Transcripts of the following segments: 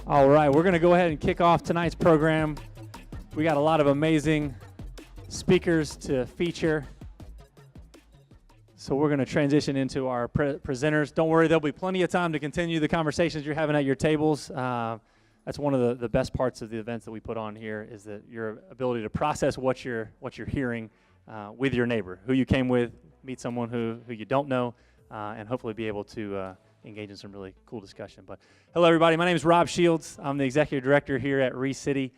All right, we're going to go ahead and kick off tonight's program. We got a lot of amazing speakers to feature. So we're going to transition into our presenters. Don't worry, there'll be plenty of time to continue the conversations you're having at your tables. That's one of the best parts of the events that we put on here, is that your ability to process what you're hearing with your neighbor, who you came with, meet someone who you don't know, and hopefully be able to engage in some really cool discussion. But hello, everybody. My name is Rob Shields. I'm the executive director here at ReCity.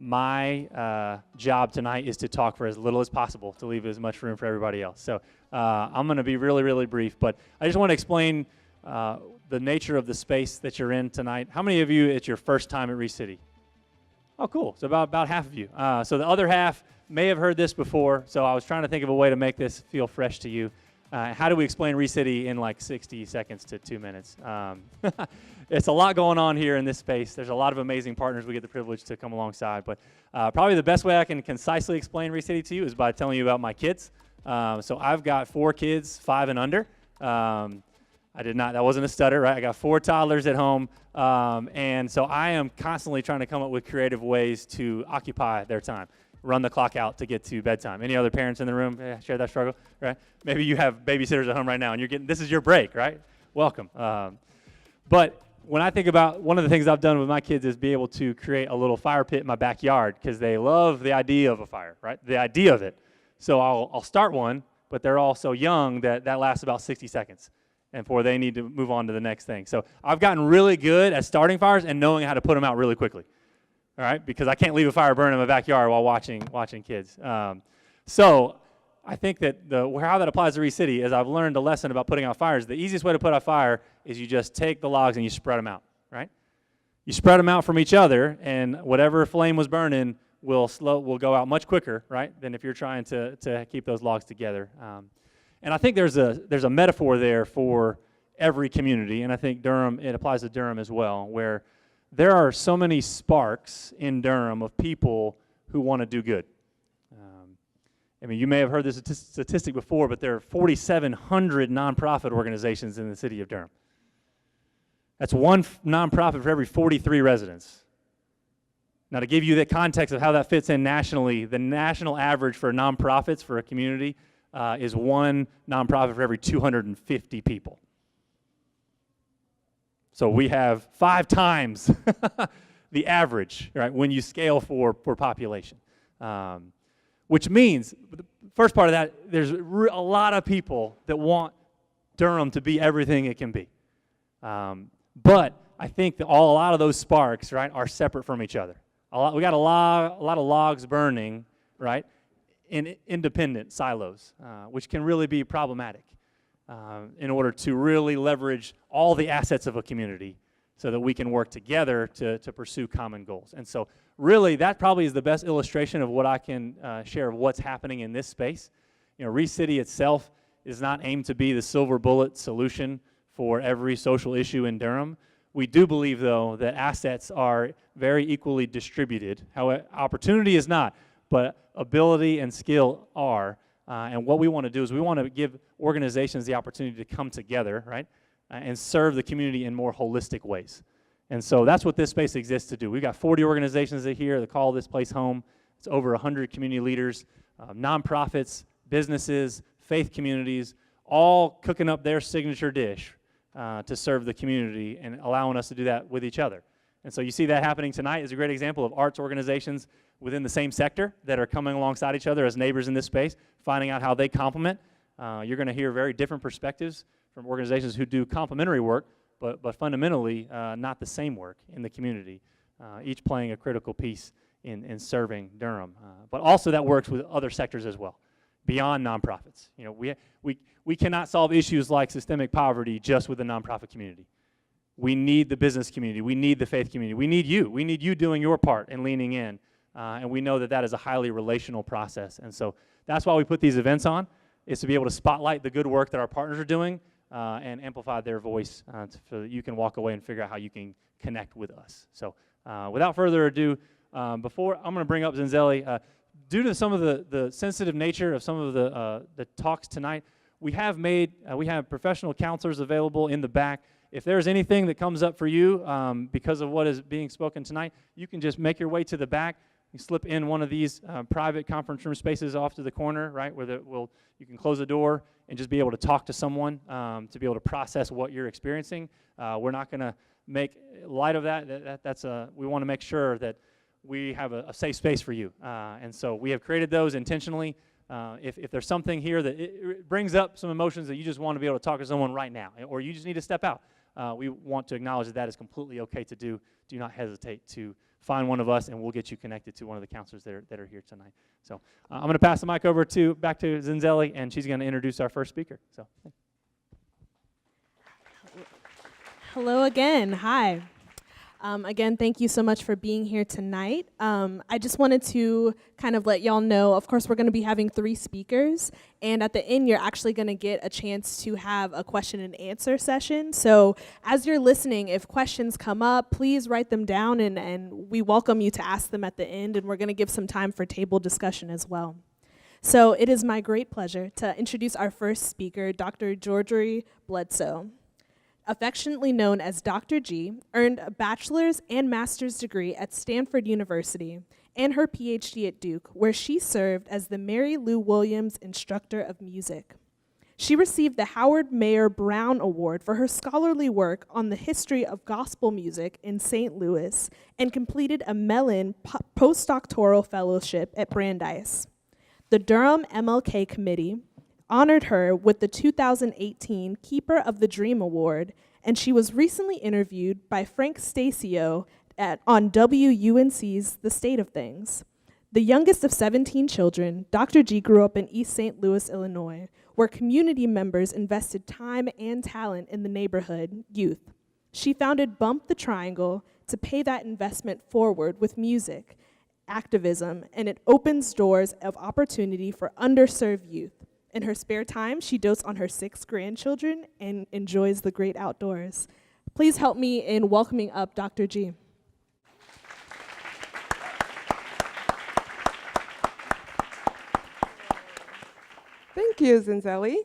My job tonight is to talk for as little as possible to leave as much room for everybody else. So I'm going to be really, really brief. But I just want to explain the nature of the space that you're in tonight. How many of you, it's your first time at ReCity? Oh, cool. So about half of you. So the other half may have heard this before. So I was trying to think of a way to make this feel fresh to you. How do we explain ReCity in like 60 seconds to 2 minutes? It's a lot going on here in this space. There's a lot of amazing partners we get the privilege to come alongside. But probably the best way I can concisely explain ReCity to you is by telling you about my kids. So I've got 4 kids, 5 and under. That wasn't a stutter, right? I got 4 toddlers at home. And so I am constantly trying to come up with creative ways to occupy their time. Run the clock out to get to bedtime. Any other parents in the room share that struggle, right? Maybe you have babysitters at home right now and this is your break, right? Welcome. But when I think about, one of the things I've done with my kids is be able to create a little fire pit in my backyard, because they love the idea of a fire, right? The idea of it. So I'll start one, but they're all so young that lasts about 60 seconds and before they need to move on to the next thing. So I've gotten really good at starting fires and knowing how to put them out really quickly. All right, because I can't leave a fire burning in my backyard while watching kids. So I think that how that applies to ReCity is I've learned a lesson about putting out fires. The easiest way to put out fire is you just take the logs and you spread them out, right? You spread them out from each other, and whatever flame was burning will go out much quicker, right, than if you're trying to keep those logs together. And I think there's a metaphor there for every community, and I think it applies to Durham as well, where there are so many sparks in Durham of people who want to do good. You may have heard this statistic before, but there are 4,700 nonprofit organizations in the city of Durham. That's one nonprofit for every 43 residents. Now, to give you the context of how that fits in nationally, the national average for nonprofits for a community is one nonprofit for every 250 people. So we have 5 times the average, right, when you scale for population. Which means, the first part of that, there's a lot of people that want Durham to be everything it can be. But I think that a lot of those sparks, right, are separate from each other. We got a lot of logs burning, right, in independent silos, which can really be problematic. In order to really leverage all the assets of a community so that we can work together to pursue common goals. And so really that probably is the best illustration of what I can share of what's happening in this space. ReCity itself is not aimed to be the silver bullet solution for every social issue in Durham. We do believe, though, that assets are very equally distributed. How opportunity is not, but ability and skill are. And what we want to do is we want to give organizations the opportunity to come together, right, and serve the community in more holistic ways. And so that's what this space exists to do. We've got 40 organizations here that call this place home. It's over 100 community leaders, nonprofits, businesses, faith communities, all cooking up their signature dish to serve the community and allowing us to do that with each other. And so you see that happening tonight is a great example of arts organizations within the same sector that are coming alongside each other as neighbors in this space, finding out how they complement. You're going to hear very different perspectives from organizations who do complementary work, but fundamentally not the same work in the community, each playing a critical piece in serving Durham. But also that works with other sectors as well, beyond nonprofits. We cannot solve issues like systemic poverty just with the nonprofit community. We need the business community. We need the faith community. We need you. We need you doing your part and leaning in. And we know that that is a highly relational process. And so that's why we put these events on, is to be able to spotlight the good work that our partners are doing and amplify their voice so that you can walk away and figure out how you can connect with us. So without further ado, I'm going to bring up Zanzelli. Due to some of the sensitive nature of some of the talks tonight, we have professional counselors available in the back. if there's anything that comes up for you because of what is being spoken tonight, you can just make your way to the back. You slip in one of these private conference room spaces off to the corner, right, where you can close the door and just be able to talk to someone to be able to process what you're experiencing. We're not going to make light of that. We want to make sure that we have a safe space for you. And so we have created those intentionally. If there's something here that it brings up some emotions that you just want to be able to talk to someone right now, or you just need to step out, we want to acknowledge that that is completely okay to do. Do not hesitate to find one of us, and we'll get you connected to one of the counselors that are here tonight. So I'm going to pass the mic over back to Zinzelli, and she's going to introduce our first speaker. So. Hello again. Hi. Again, thank you so much for being here tonight. I just wanted to kind of let y'all know, of course, we're going to be having 3 speakers, and at the end, you're actually going to get a chance to have a question and answer session. So as you're listening, if questions come up, please write them down, and we welcome you to ask them at the end, and we're going to give some time for table discussion as well. So it is my great pleasure to introduce our first speaker, Dr. Georgie Bledsoe. Affectionately known as Dr. G, earned a bachelor's and master's degree at Stanford University and her PhD at Duke, where she served as the Mary Lou Williams Instructor of Music. She received the Howard Mayer Brown Award for her scholarly work on the history of gospel music in St. Louis and completed a Mellon postdoctoral fellowship at Brandeis. The Durham MLK Committee honored her with the 2018 Keeper of the Dream Award, and she was recently interviewed by Frank Stasio on WUNC's The State of Things. The youngest of 17 children, Dr. G grew up in East St. Louis, Illinois, where community members invested time and talent in the neighborhood youth. She founded Bump the Triangle to pay that investment forward with music, activism, and it opens doors of opportunity for underserved youth. In her spare time, she dotes on her 6 grandchildren and enjoys the great outdoors. Please help me in welcoming up Dr. G. Thank you, Zinzelli.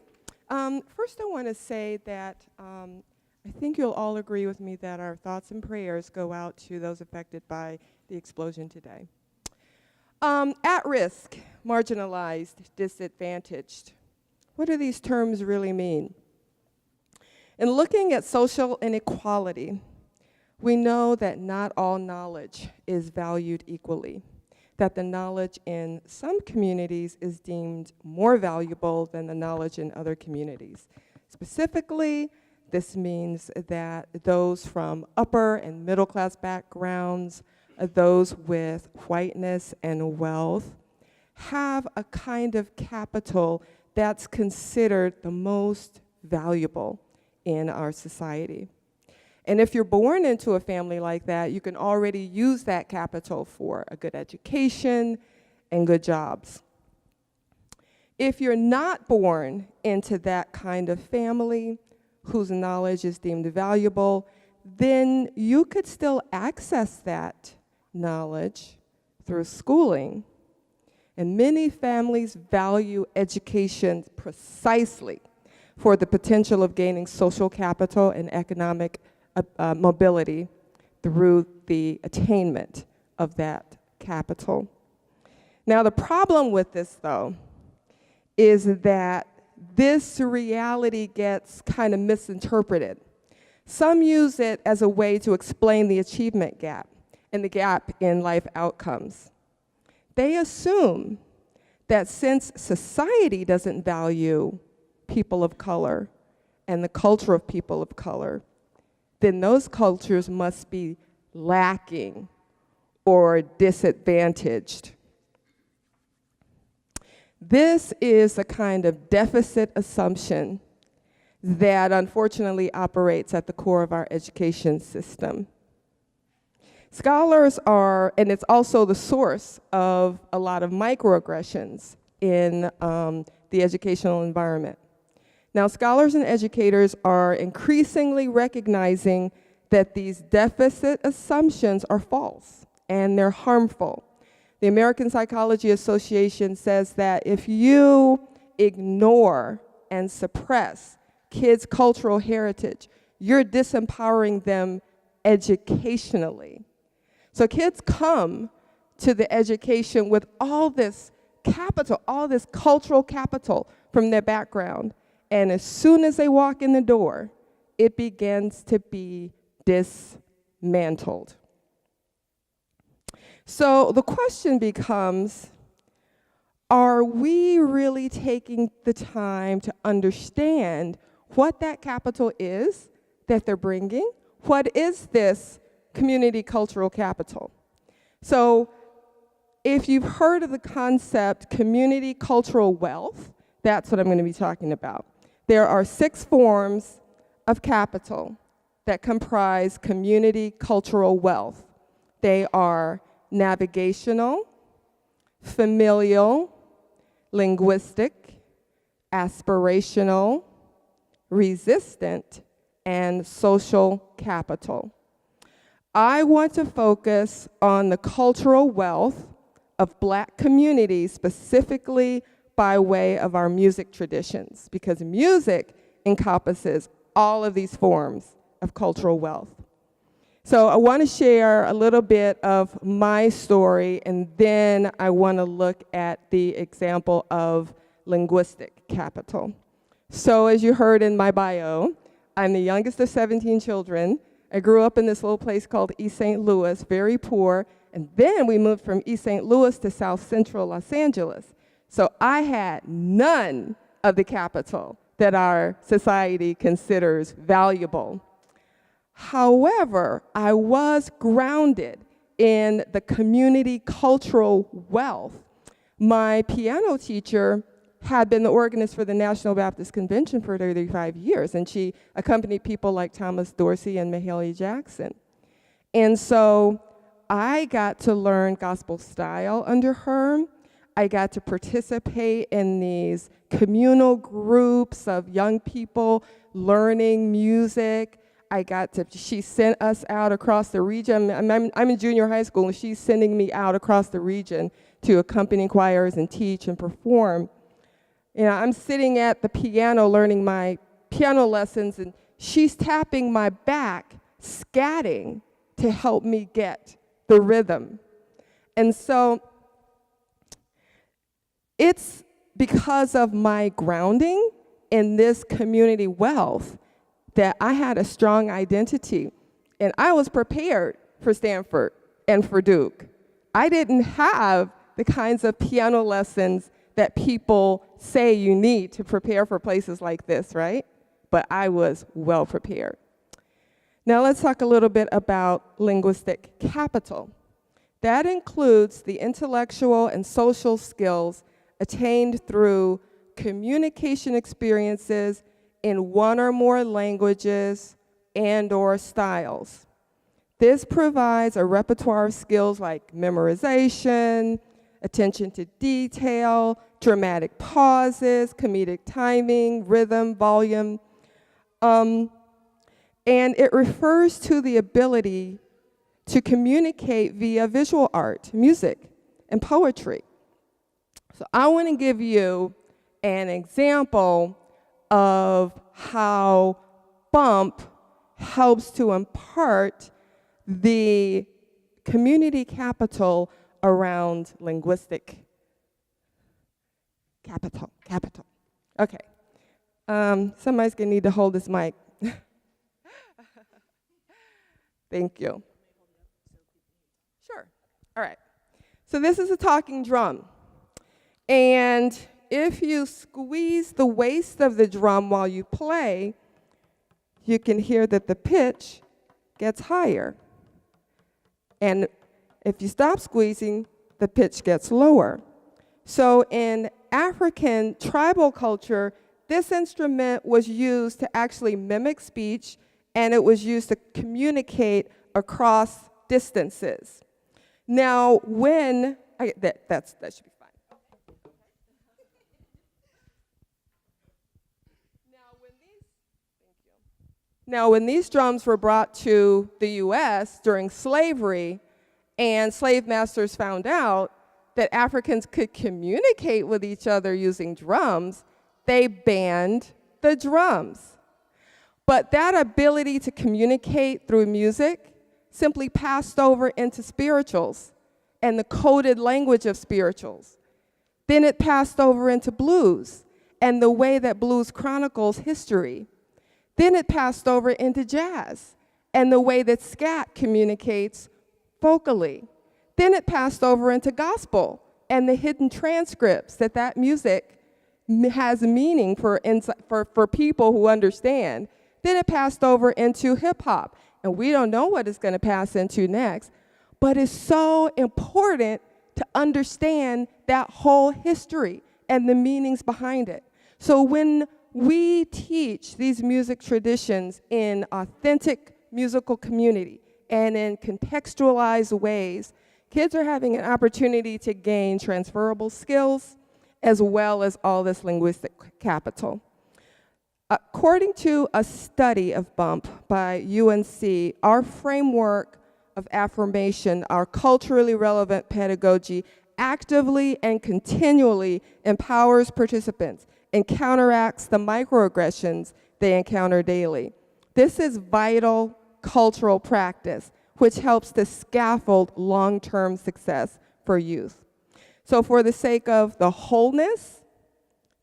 First, I want to say that I think you'll all agree with me that our thoughts and prayers go out to those affected by the explosion today. At risk, marginalized, disadvantaged. What do these terms really mean? In looking at social inequality, we know that not all knowledge is valued equally, that the knowledge in some communities is deemed more valuable than the knowledge in other communities. Specifically, this means that those from upper and middle class backgrounds, those with whiteness and wealth, have a kind of capital that's considered the most valuable in our society. And if you're born into a family like that, you can already use that capital for a good education and good jobs. If you're not born into that kind of family whose knowledge is deemed valuable, then you could still access that knowledge through schooling. And many families value education precisely for the potential of gaining social capital and economic mobility through the attainment of that capital. Now, the problem with this, though, is that this reality gets kind of misinterpreted. Some use it as a way to explain the achievement gap and the gap in life outcomes. They assume that since society doesn't value people of color and the culture of people of color, then those cultures must be lacking or disadvantaged. This is a kind of deficit assumption that unfortunately operates at the core of our education system. Scholars are, and it's also the source of a lot of microaggressions in the educational environment. Now, scholars and educators are increasingly recognizing that these deficit assumptions are false and they're harmful. The American Psychology Association says that if you ignore and suppress kids' cultural heritage, you're disempowering them educationally. So kids come to the education with all this capital, all this cultural capital from their background. And as soon as they walk in the door, it begins to be dismantled. So the question becomes, are we really taking the time to understand what that capital is that they're bringing? What is this community cultural capital? So if you've heard of the concept community cultural wealth, that's what I'm going to be talking about. There are 6 forms of capital that comprise community cultural wealth. They are navigational, familial, linguistic, aspirational, resistant, and social capital. I want to focus on the cultural wealth of Black communities, specifically by way of our music traditions, because music encompasses all of these forms of cultural wealth. So I want to share a little bit of my story, and then I want to look at the example of linguistic capital. So as you heard in my bio, I'm the youngest of 17 children. I grew up in this little place called East St. Louis, very poor, and then we moved from East St. Louis to South Central Los Angeles. So I had none of the capital that our society considers valuable. However, I was grounded in the community cultural wealth. My piano teacher had been the organist for the National Baptist Convention for 35 years, and she accompanied people like Thomas Dorsey and Mahalia Jackson. And so I got to learn gospel style under her. I got to participate in these communal groups of young people learning music. She sent us out across the region. I'm in junior high school, and she's sending me out across the region to accompany choirs and teach and perform. You know, I'm sitting at the piano learning my piano lessons, and she's tapping my back, scatting to help me get the rhythm. And so it's because of my grounding in this community wealth that I had a strong identity, and I was prepared for Stanford and for Duke. I didn't have the kinds of piano lessons that people say you need to prepare for places like this, right? But I was well prepared. Now let's talk a little bit about linguistic capital. That includes the intellectual and social skills attained through communication experiences in one or more languages and/or styles. This provides a repertoire of skills like memorization, attention to detail, dramatic pauses, comedic timing, rhythm, volume, and it refers to the ability to communicate via visual art, music, and poetry. So I want to give you an example of how bump helps to impart the community capital around linguistic capital. Okay. Somebody's going to need to hold this mic. Thank you. Sure. All right. So this is a talking drum. And if you squeeze the waist of the drum while you play, you can hear that the pitch gets higher. And if you stop squeezing, the pitch gets lower. So in African tribal culture, this instrument was used to actually mimic speech, and it was used to communicate across distances. Now, that should be fine. Now, when these drums were brought to the U.S. during slavery, and slave masters found out that Africans could communicate with each other using drums, they banned the drums. But that ability to communicate through music simply passed over into spirituals and the coded language of spirituals. Then it passed over into blues and the way that blues chronicles history. Then it passed over into jazz and the way that scat communicates vocally. Then it passed over into gospel and the hidden transcripts that music has meaning for people who understand. Then it passed over into hip hop, and we don't know what it's going to pass into next, but it's so important to understand that whole history and the meanings behind it. So when we teach these music traditions in authentic musical community and in contextualized ways, kids are having an opportunity to gain transferable skills as well as all this linguistic capital. According to a study of BUMP by UNC, our framework of affirmation, our culturally relevant pedagogy, actively and continually empowers participants and counteracts the microaggressions they encounter daily. This is vital cultural practice, which helps to scaffold long-term success for youth. So for the sake of the wholeness,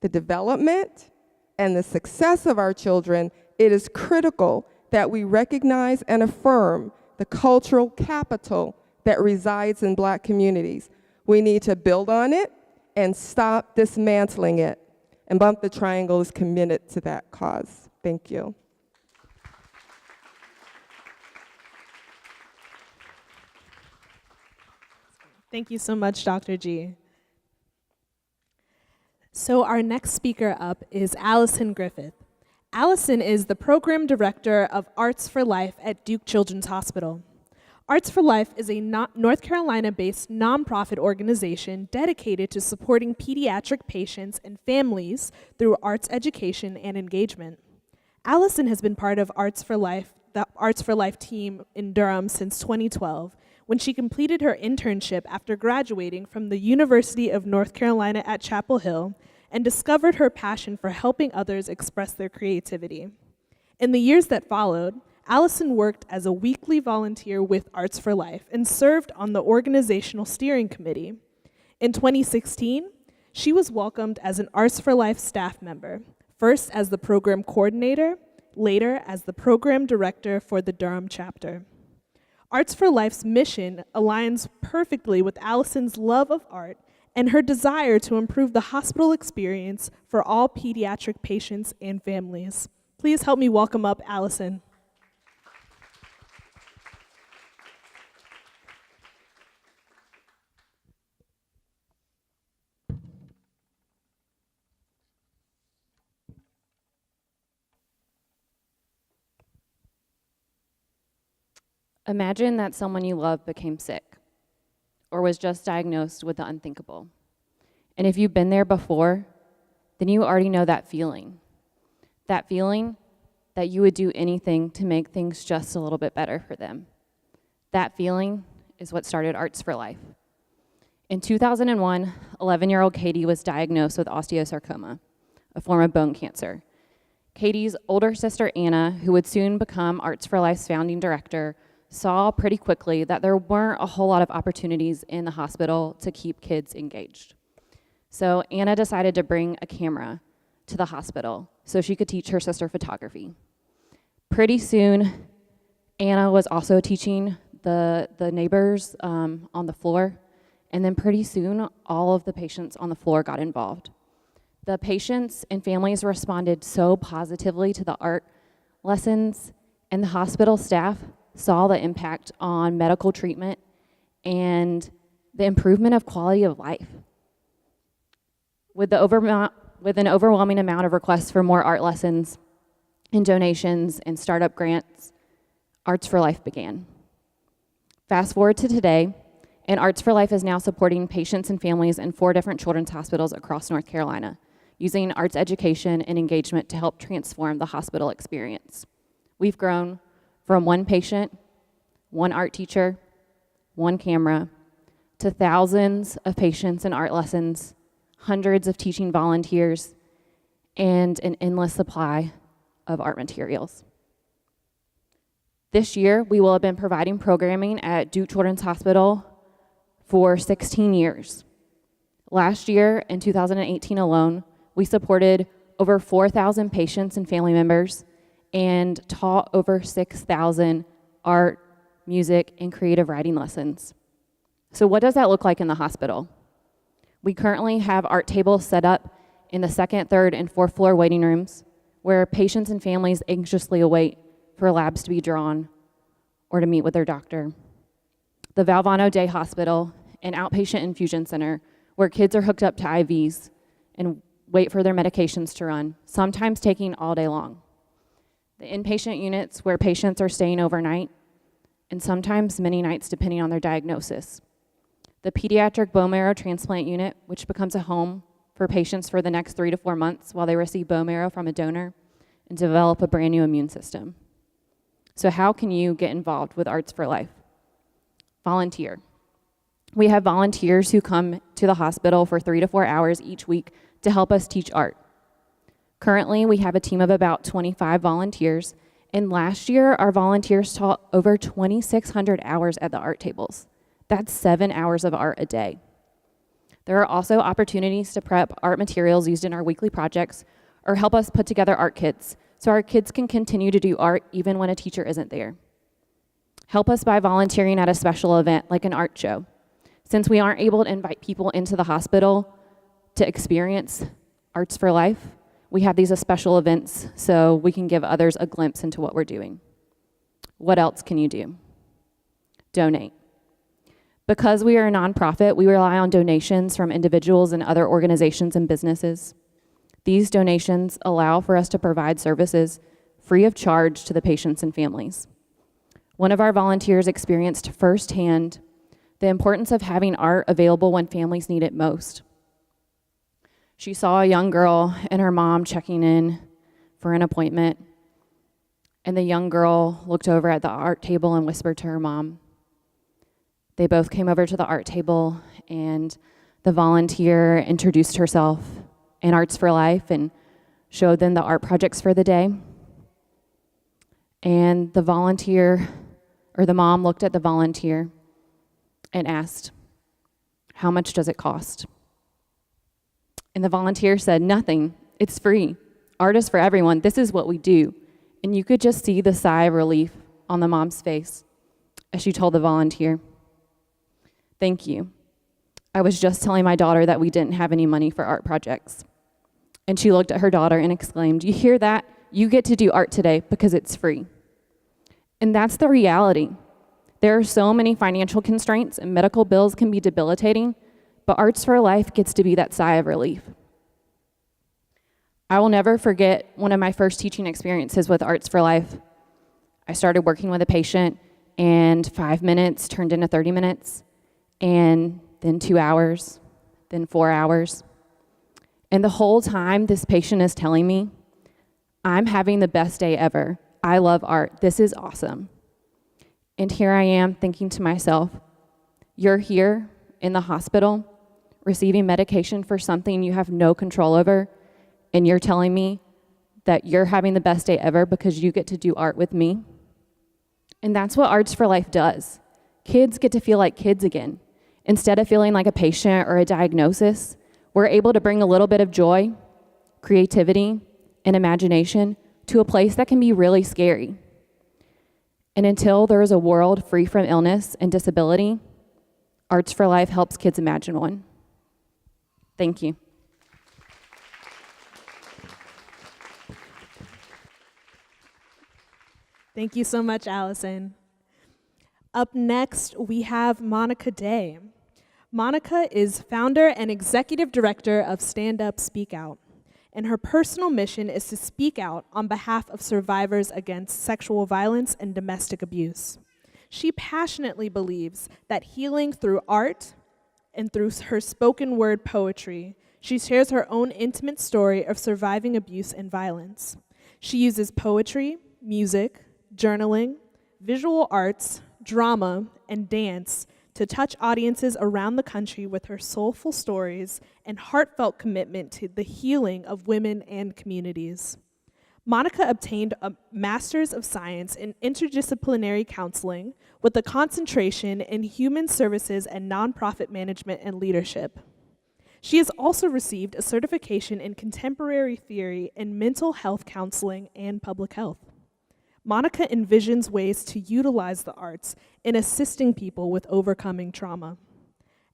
the development, and the success of our children, it is critical that we recognize and affirm the cultural capital that resides in Black communities. We need to build on it and stop dismantling it. And Bump the Triangle is committed to that cause. Thank you. Thank you so much, Dr. G. So our next speaker up is Allison Griffith. Allison is the Program Director of Arts for Life at Duke Children's Hospital. Arts for Life is a North Carolina-based nonprofit organization dedicated to supporting pediatric patients and families through arts education and engagement. Allison has been part of Arts for Life, the Arts for Life team in Durham since 2012, when she completed her internship after graduating from the University of North Carolina at Chapel Hill and discovered her passion for helping others express their creativity. In the years that followed, Allison worked as a weekly volunteer with Arts for Life and served on the organizational steering committee. In 2016, she was welcomed as an Arts for Life staff member, first as the program coordinator, later as the program director for the Durham chapter. Arts for Life's mission aligns perfectly with Allison's love of art and her desire to improve the hospital experience for all pediatric patients and families. Please help me welcome up Allison. Imagine that someone you love became sick or was just diagnosed with the unthinkable. And if you've been there before, then you already know that feeling. That feeling that you would do anything to make things just a little bit better for them. That feeling is what started Arts for Life. In 2001, 11-year-old Katie was diagnosed with osteosarcoma, a form of bone cancer. Katie's older sister, Anna, who would soon become Arts for Life's founding director, saw pretty quickly that there weren't a whole lot of opportunities in the hospital to keep kids engaged. So Anna decided to bring a camera to the hospital so she could teach her sister photography. Pretty soon, Anna was also teaching the neighbors on the floor, and then pretty soon, all of the patients on the floor got involved. The patients and families responded so positively to the art lessons, and the hospital staff saw the impact on medical treatment and the improvement of quality of life. With an overwhelming amount of requests for more art lessons and donations and startup grants, Arts for Life began. Fast forward to today, and Arts for Life is now supporting patients and families in 4 different children's hospitals across North Carolina, using arts education and engagement to help transform the hospital experience. We've grown from 1 patient, 1 art teacher, 1 camera, to thousands of patients and art lessons, hundreds of teaching volunteers, and an endless supply of art materials. This year, we will have been providing programming at Duke Children's Hospital for 16 years. Last year, in 2018 alone, we supported over 4,000 patients and family members and taught over 6,000 art, music, and creative writing lessons. So what does that look like in the hospital? We currently have art tables set up in the second, third, and fourth floor waiting rooms where patients and families anxiously await for labs to be drawn or to meet with their doctor. The Valvano Day Hospital, an outpatient infusion center where kids are hooked up to IVs and wait for their medications to run, sometimes taking all day long. The inpatient units where patients are staying overnight, and sometimes many nights depending on their diagnosis. The pediatric bone marrow transplant unit, which becomes a home for patients for the next 3 to 4 months while they receive bone marrow from a donor and develop a brand new immune system. So how can you get involved with Arts for Life? Volunteer. We have volunteers who come to the hospital for 3 to 4 hours each week to help us teach art. Currently, we have a team of about 25 volunteers, and last year, our volunteers taught over 2,600 hours at the art tables. That's 7 hours of art a day. There are also opportunities to prep art materials used in our weekly projects or help us put together art kits so our kids can continue to do art even when a teacher isn't there. Help us by volunteering at a special event like an art show. Since we aren't able to invite people into the hospital to experience Arts for Life, we have these as special events so we can give others a glimpse into what we're doing. What else can you do? Donate. Because we are a nonprofit, we rely on donations from individuals and other organizations and businesses. These donations allow for us to provide services free of charge to the patients and families. One of our volunteers experienced firsthand the importance of having art available when families need it most. She saw a young girl and her mom checking in for an appointment, and the young girl looked over at the art table and whispered to her mom. They both came over to the art table, and the volunteer introduced herself and Arts for Life and showed them the art projects for the day. And the volunteer, or the mom, looked at the volunteer and asked, "How much does it cost?" And the volunteer said, "Nothing, it's free. Art is for everyone. This is what we do." And you could just see the sigh of relief on the mom's face as she told the volunteer, "Thank you. I was just telling my daughter that we didn't have any money for art projects." And she looked at her daughter and exclaimed, "You hear that? You get to do art today because it's free." And that's the reality. There are so many financial constraints and medical bills can be debilitating, but Arts for Life gets to be that sigh of relief. I will never forget one of my first teaching experiences with Arts for Life. I started working with a patient, and 5 minutes turned into 30 minutes, and then 2 hours, then 4 hours. And the whole time, this patient is telling me, "I'm having the best day ever. I love art. This is awesome." And here I am thinking to myself, you're here in the hospital receiving medication for something you have no control over, and you're telling me that you're having the best day ever because you get to do art with me? And that's what Arts for Life does. Kids get to feel like kids again. Instead of feeling like a patient or a diagnosis, we're able to bring a little bit of joy, creativity, and imagination to a place that can be really scary. And until there is a world free from illness and disability, Arts for Life helps kids imagine one. Thank you. Thank you so much, Allison. Up next, we have Monica Day. Monica is founder and executive director of Stand Up, Speak Out, and her personal mission is to speak out on behalf of survivors against sexual violence and domestic abuse. She passionately believes that healing through art and through her spoken word poetry, she shares her own intimate story of surviving abuse and violence. She uses poetry, music, journaling, visual arts, drama, and dance to touch audiences around the country with her soulful stories and heartfelt commitment to the healing of women and communities. Monica obtained a Master's of Science in Interdisciplinary Counseling with a concentration in Human Services and Nonprofit Management and Leadership. She has also received a certification in Contemporary Theory in Mental Health Counseling and Public Health. Monica envisions ways to utilize the arts in assisting people with overcoming trauma.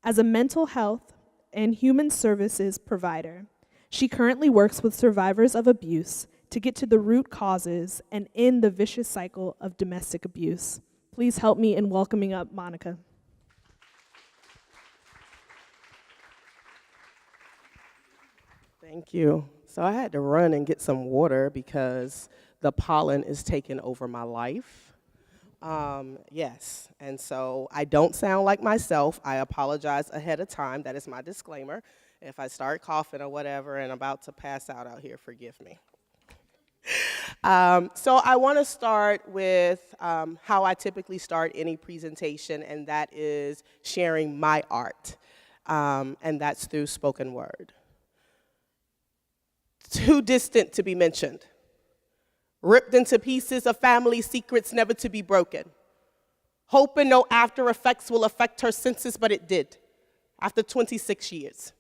As a mental health and human services provider, she currently works with survivors of abuse to get to the root causes and end the vicious cycle of domestic abuse. Please help me in welcoming up Monica. Thank you. So I had to run and get some water because the pollen is taking over my life. Yes, and so I don't sound like myself. I apologize ahead of time. That is my disclaimer. If I start coughing or whatever and about to pass out here, forgive me. So I want to start with how I typically start any presentation, and that is sharing my art, and that's through spoken word. Too distant to be mentioned, ripped into pieces of family secrets never to be broken, hoping no after effects will affect her senses, but it did, after 26 years.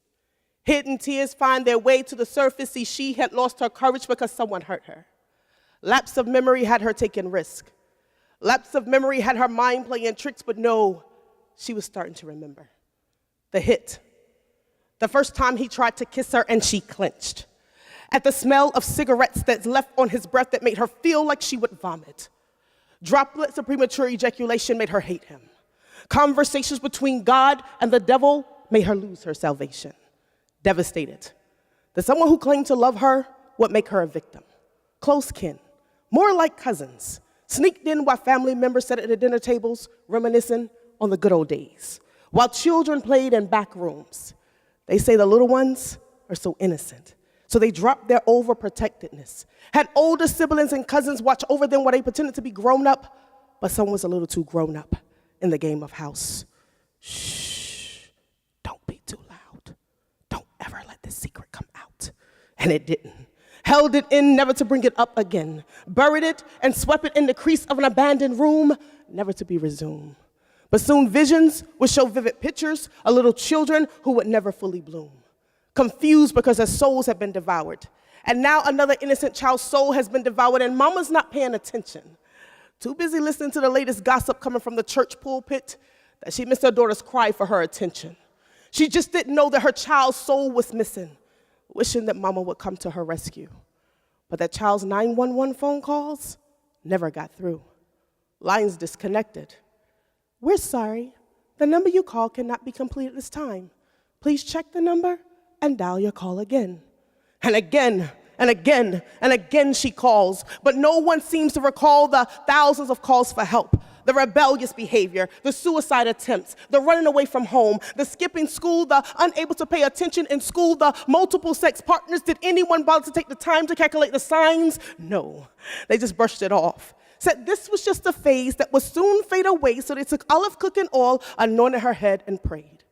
Hidden tears find their way to the surface. See, she had lost her courage because someone hurt her. Lapse of memory had her taking risk. Lapse of memory had her mind playing tricks, but no, she was starting to remember. The hit. The first time he tried to kiss her and she clenched. At the smell of cigarettes that's left on his breath that made her feel like she would vomit. Droplets of premature ejaculation made her hate him. Conversations between God and the devil made her lose her salvation. Devastated that someone who claimed to love her would make her a victim. Close kin, more like cousins, sneaked in while family members sat at the dinner tables reminiscing on the good old days, while children played in back rooms. They say the little ones are so innocent, so they dropped their overprotectedness. Had older siblings and cousins watch over them while they pretended to be grown up, but someone was a little too grown up in the game of house. Shh, don't be too loud. Don't ever let this secret come out. And it didn't. Held it in, never to bring it up again. Buried it and swept it in the crease of an abandoned room, never to be resumed. But soon visions would show vivid pictures of little children who would never fully bloom. Confused because their souls had been devoured. And now another innocent child's soul has been devoured, and mama's not paying attention. Too busy listening to the latest gossip coming from the church pulpit that she missed her daughter's cry for her attention. She just didn't know that her child's soul was missing, wishing that mama would come to her rescue. But that child's 911 phone calls never got through. Lines disconnected. We're sorry. The number you called cannot be completed at this time. Please check the number and dial your call again. And again, and again, and again she calls, but no one seems to recall the thousands of calls for help, the rebellious behavior, the suicide attempts, the running away from home, the skipping school, the unable to pay attention in school, the multiple sex partners. Did anyone bother to take the time to calculate the signs? No, they just brushed it off. Said this was just a phase that would soon fade away, so they took olive cooking oil, anointed her head, and prayed.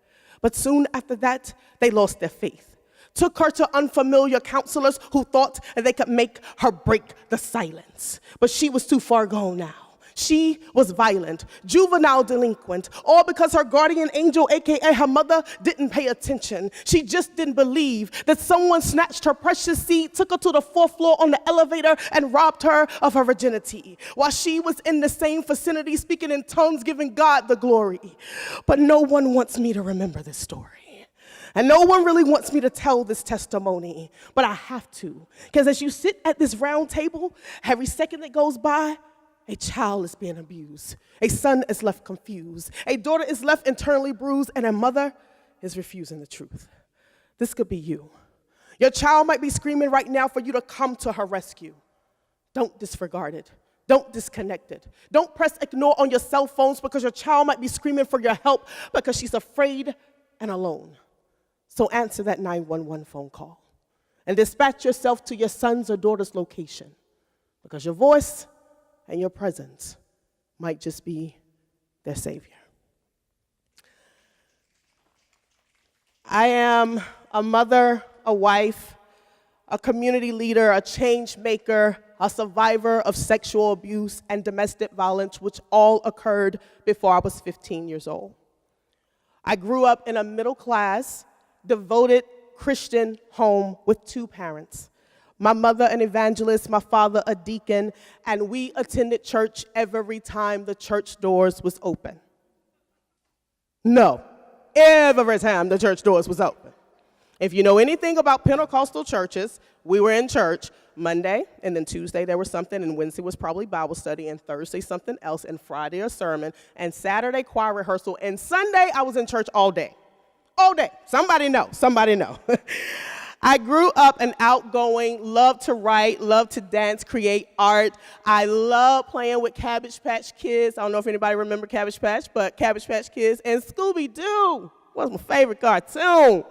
But soon after that, they lost their faith. Took her to unfamiliar counselors who thought that they could make her break the silence. But she was too far gone now. She was violent, juvenile delinquent, all because her guardian angel, AKA her mother, didn't pay attention. She just didn't believe that someone snatched her precious seed, took her to the 4th floor on the elevator, and robbed her of her virginity, while she was in the same vicinity speaking in tongues, giving God the glory. But no one wants me to remember this story. And no one really wants me to tell this testimony, but I have to. Because as you sit at this round table, every second that goes by, a child is being abused. A son is left confused. A daughter is left internally bruised, and a mother is refusing the truth. This could be you. Your child might be screaming right now for you to come to her rescue. Don't disregard it. Don't disconnect it. Don't press ignore on your cell phones because your child might be screaming for your help because she's afraid and alone. So answer that 911 phone call and dispatch yourself to your son's or daughter's location, because your voice and your presence might just be their savior. I am a mother, a wife, a community leader, a change maker, a survivor of sexual abuse and domestic violence, which all occurred before I was 15 years old. I grew up in a middle-class, devoted Christian home with two parents. My mother, an evangelist, my father, a deacon, and we attended church every time the church doors was open. No, every time the church doors was open. If you know anything about Pentecostal churches, we were in church Monday, and then Tuesday there was something, and Wednesday was probably Bible study, and Thursday something else, and Friday a sermon, and Saturday choir rehearsal, and Sunday I was in church all day. All day. Somebody know. I grew up an outgoing, loved to write, loved to dance, create art. I love playing with Cabbage Patch Kids. I don't know if anybody remember Cabbage Patch, but Cabbage Patch Kids and Scooby-Doo was my favorite cartoon.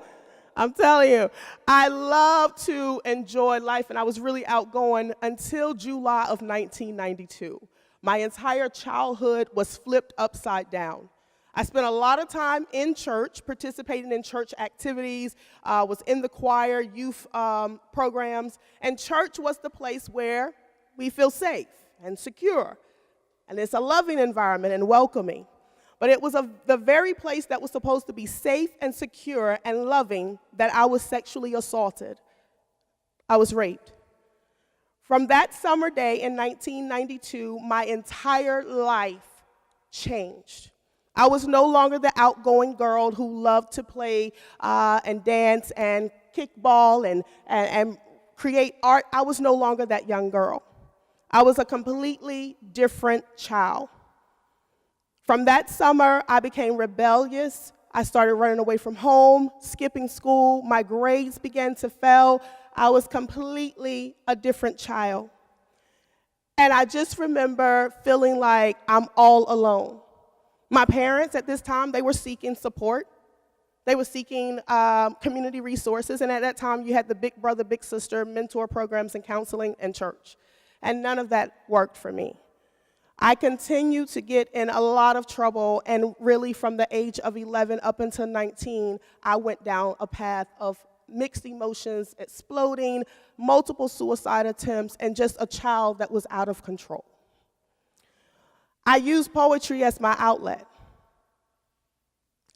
I'm telling you, I love to enjoy life, and I was really outgoing until July of 1992. My entire childhood was flipped upside down. I spent a lot of time in church, participating in church activities, was in the choir, youth programs, and church was the place where we feel safe and secure, and it's a loving environment and welcoming. But it was the very place that was supposed to be safe and secure and loving that I was sexually assaulted. I was raped. From that summer day in 1992, my entire life changed. I was no longer the outgoing girl who loved to play and dance and kickball and create art. I was no longer that young girl. I was a completely different child. From that summer, I became rebellious. I started running away from home, skipping school. My grades began to fail. I was completely a different child. And I just remember feeling like I'm all alone. My parents at this time, they were seeking support. They were seeking community resources. And at that time, you had the big brother, big sister, mentor programs and counseling and church. And none of that worked for me. I continued to get in a lot of trouble, and really from the age of 11 up until 19, I went down a path of mixed emotions, exploding, multiple suicide attempts, and just a child that was out of control. I used poetry as my outlet.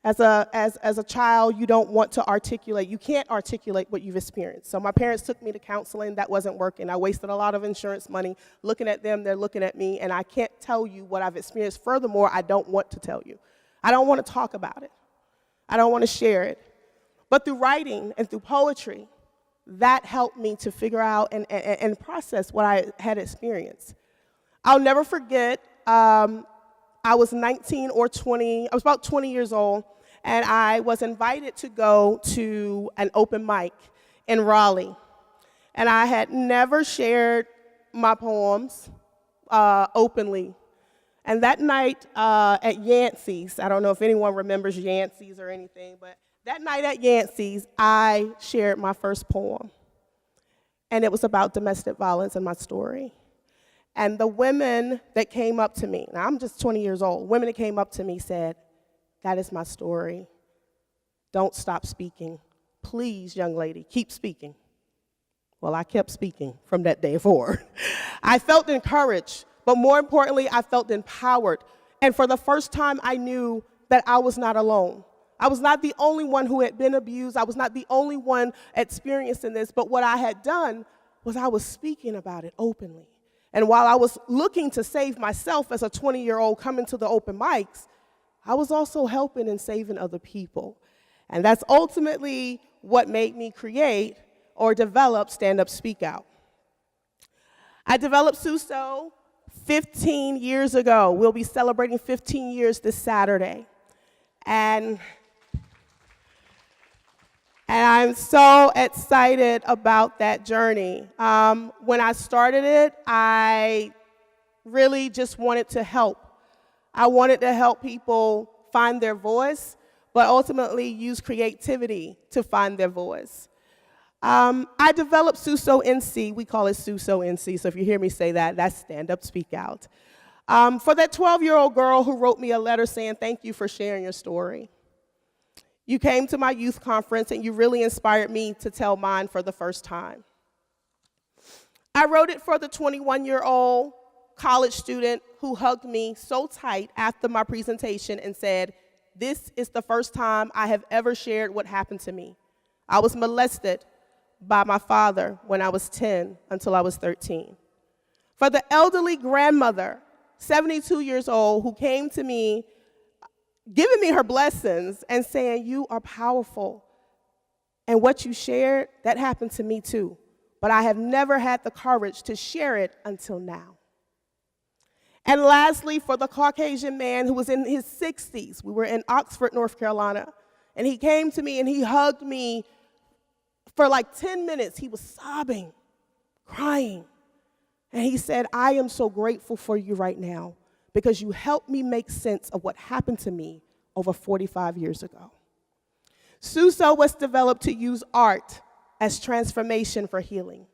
As a child, you don't want to articulate. You can't articulate what you've experienced. So my parents took me to counseling. That wasn't working. I wasted a lot of insurance money looking at them. They're looking at me, and I can't tell you what I've experienced. Furthermore, I don't want to tell you. I don't want to talk about it. I don't want to share it. But through writing and through poetry, that helped me to figure out and process what I had experienced. I'll never forget, I was 19 or 20, I was about 20 years old, and I was invited to go to an open mic in Raleigh. And I had never shared my poems openly. And that night at Yancey's, I don't know if anyone remembers Yancey's or anything, but that night at Yancey's, I shared my first poem. And it was about domestic violence and my story. And the women that came up to me, now I'm just 20 years old, women that came up to me said, "That is my story. Don't stop speaking. Please, young lady, keep speaking." Well, I kept speaking from that day forward. I felt encouraged, but more importantly, I felt empowered. And for the first time, I knew that I was not alone. I was not the only one who had been abused. I was not the only one experiencing this, but what I had done was I was speaking about it openly. And while I was looking to save myself as a 20-year-old coming to the open mics, I was also helping and saving other people. And that's ultimately what made me create or develop Stand Up, Speak Out. I developed SUSO 15 years ago. We'll be celebrating 15 years this Saturday. And I'm so excited about that journey. When I started it, I really just wanted to help. I wanted to help people find their voice, but ultimately use creativity to find their voice. I developed SUSO NC. We call it SUSO NC, so if you hear me say that, that's Stand Up, Speak Out. For that 12-year-old girl who wrote me a letter saying, "Thank you for sharing your story. You came to my youth conference and you really inspired me to tell mine for the first time." I wrote it for the 21-year-old college student who hugged me so tight after my presentation and said, "This is the first time I have ever shared what happened to me. I was molested by my father when I was 10 until I was 13. For the elderly grandmother, 72 years old, who came to me, giving me her blessings and saying, "You are powerful. And what you shared, that happened to me too. But I have never had the courage to share it until now." And lastly, for the Caucasian man who was in his 60s, we were in Oxford, North Carolina, and he came to me and he hugged me for like 10 minutes. He was sobbing, crying. And he said, "I am so grateful for you right now because you helped me make sense of what happened to me over 45 years ago." Suso was developed to use art as transformation for healing.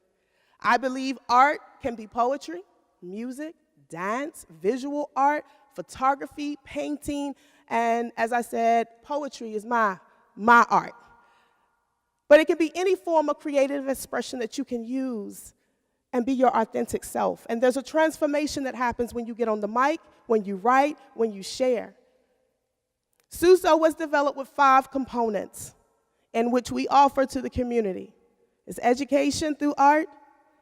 I believe art can be poetry, music, dance, visual art, photography, painting, and as I said, poetry is my art. But it can be any form of creative expression that you can use and be your authentic self. And there's a transformation that happens when you get on the mic, when you write, when you share. Suso was developed with 5 components in which we offer to the community. It's education through art,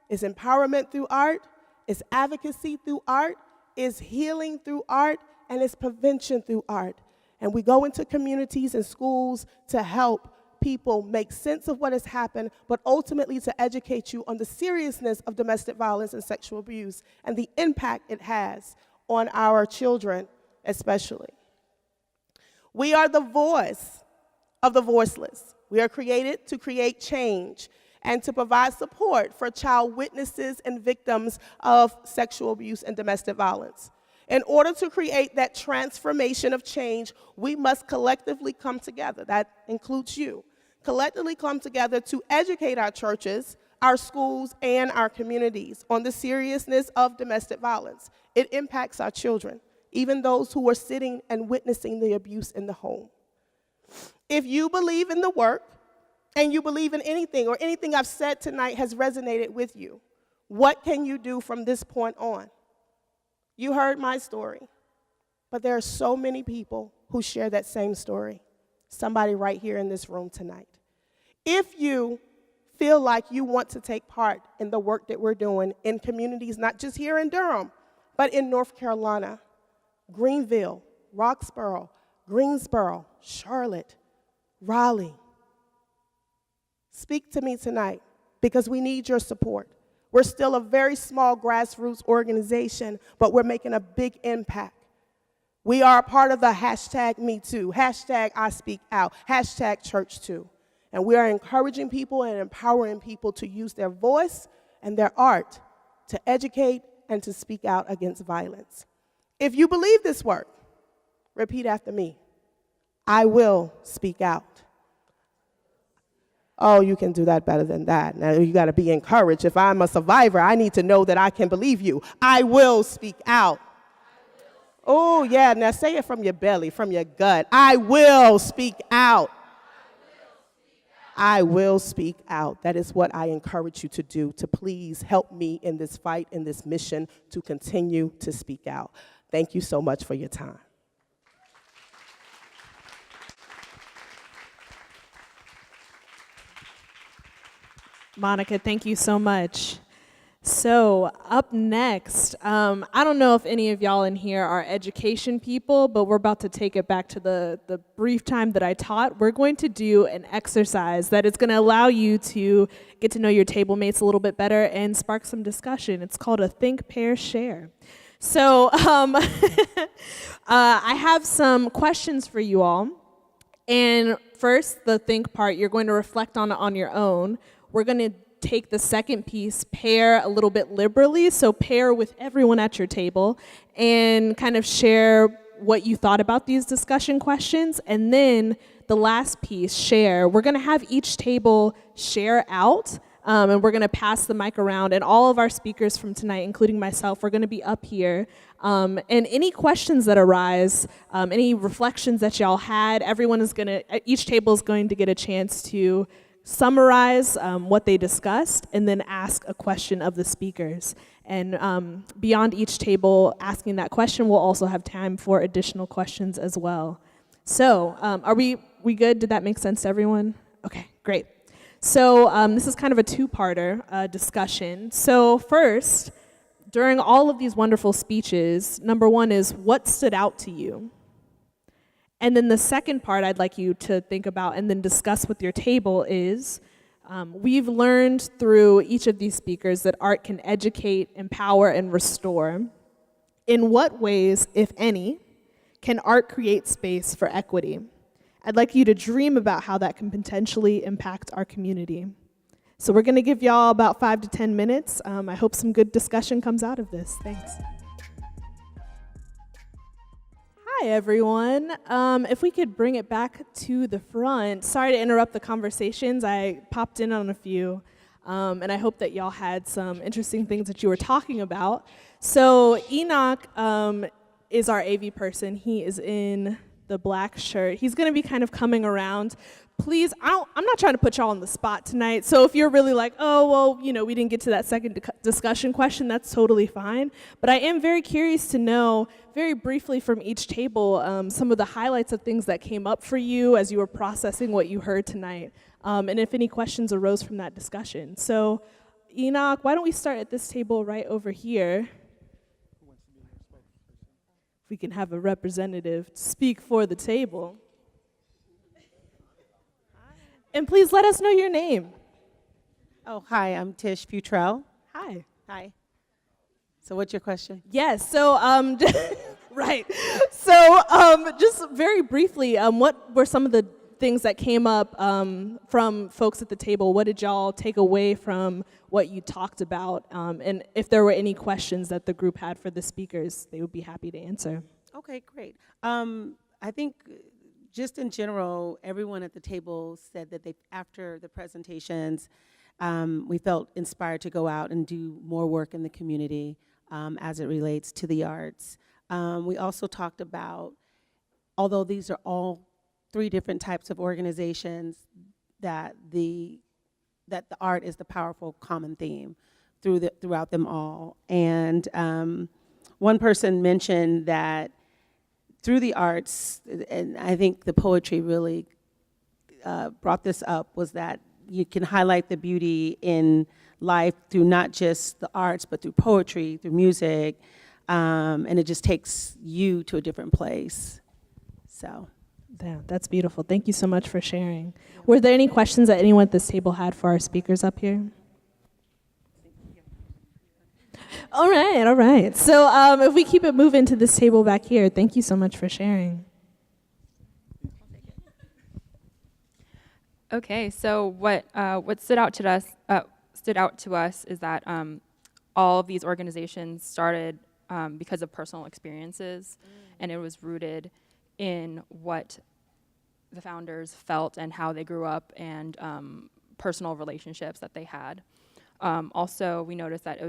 it's empowerment through art, it's advocacy through art, it's healing through art, and it's prevention through art. And we go into communities and schools to help people make sense of what has happened, but ultimately to educate you on the seriousness of domestic violence and sexual abuse and the impact it has on our children especially. We are the voice of the voiceless. We are created to create change and to provide support for child witnesses and victims of sexual abuse and domestic violence. In order to create that transformation of change, we must collectively come together. That includes you. Collectively come together to educate our churches, our schools, and our communities on the seriousness of domestic violence. It impacts our children, even those who are sitting and witnessing the abuse in the home. If you believe in the work, and you believe in anything, or anything I've said tonight has resonated with you, what can you do from this point on? You heard my story, but there are so many people who share that same story. Somebody right here in this room tonight. If you feel like you want to take part in the work that we're doing in communities, not just here in Durham, but in North Carolina, Greenville, Roxborough, Greensboro, Charlotte, Raleigh, speak to me tonight because we need your support. We're still a very small grassroots organization, but we're making a big impact. We are a part of the hashtag #MeToo, hashtag I Speak Out, hashtag Church Too. And we are encouraging people and empowering people to use their voice and their art to educate and to speak out against violence. If you believe this work, repeat after me. I will speak out. Oh, you can do that better than that. Now, you got to be encouraged. If I'm a survivor, I need to know that I can believe you. I will speak out. Oh, yeah, now say it from your belly, from your gut. I will speak out. I will speak out. That is what I encourage you to do, to please help me in this fight, in this mission, to continue to speak out. Thank you so much for your time. Monica, thank you so much. So up next, I don't know if any of y'all in here are education people, but we're about to take it back to the brief time that I taught. We're going to do an exercise that is going to allow you to get to know your table mates a little bit better and spark some discussion. It's called a Think, Pair, Share. So I have some questions for you all. And first, the think part, you're going to reflect on your own. We're going to take the second piece, pair a little bit liberally, so pair with everyone at your table and kind of share what you thought about these discussion questions. And then the last piece, share. We're going to have each table share out, and we're going to pass the mic around. And all of our speakers from tonight, including myself, we're going to be up here. And any questions that arise, any reflections that y'all had, everyone is going to, each table is going to get a chance to summarize what they discussed and then ask a question of the speakers. And beyond each table asking that question, we'll also have time for additional questions as well. So are we good? Did that make sense to everyone? Okay, great. So this is kind of a two-parter discussion. So first, during all of these wonderful speeches, number one is what stood out to you? And then the second part I'd like you to think about and then discuss with your table is, we've learned through each of these speakers that art can educate, empower, and restore. In what ways, if any, can art create space for equity? I'd like you to dream about how that can potentially impact our community. So we're gonna give y'all about 5 to 10 minutes. I hope some good discussion comes out of this. Thanks. Hi, everyone. If we could bring it back to the front. Sorry to interrupt the conversations. I popped in on a few, and I hope that y'all had some interesting things that you were talking about. So Enoch is our AV person. He is in the black shirt. He's going to be kind of coming around. Please, I'm not trying to put y'all on the spot tonight, so if you're really like, oh, well, you know, we didn't get to that second discussion question, that's totally fine. But I am very curious to know, very briefly from each table, some of the highlights of things that came up for you as you were processing what you heard tonight, and if any questions arose from that discussion. So, Enoch, why don't we start at this table right over here? If we can have a representative speak for the table. And please let us know your name. Oh, hi, I'm Tish Futrell. Hi. Hi. So what's your question? Yes, so, right. So, just very briefly, what were some of the things that came up from folks at the table? What did y'all take away from what you talked about? And if there were any questions that the group had for the speakers, they would be happy to answer. Okay, great. I think just in general, everyone at the table said that after the presentations, we felt inspired to go out and do more work in the community as it relates to the arts. We also talked about, although these are all 3 different types of organizations, that the art is the powerful common theme throughout them all. And one person mentioned that through the arts, and I think the poetry really brought this up, was that you can highlight the beauty in life through not just the arts, but through poetry, through music, and it just takes you to a different place. So. Yeah, that's beautiful. Thank you so much for sharing. Were there any questions that anyone at this table had for our speakers up here? All right. So if we keep it moving to this table back here, thank you so much for sharing. Okay, so what stood out to us is that all of these organizations started because of personal experiences, and it was rooted in what the founders felt and how they grew up, and personal relationships that they had. Also, we noticed that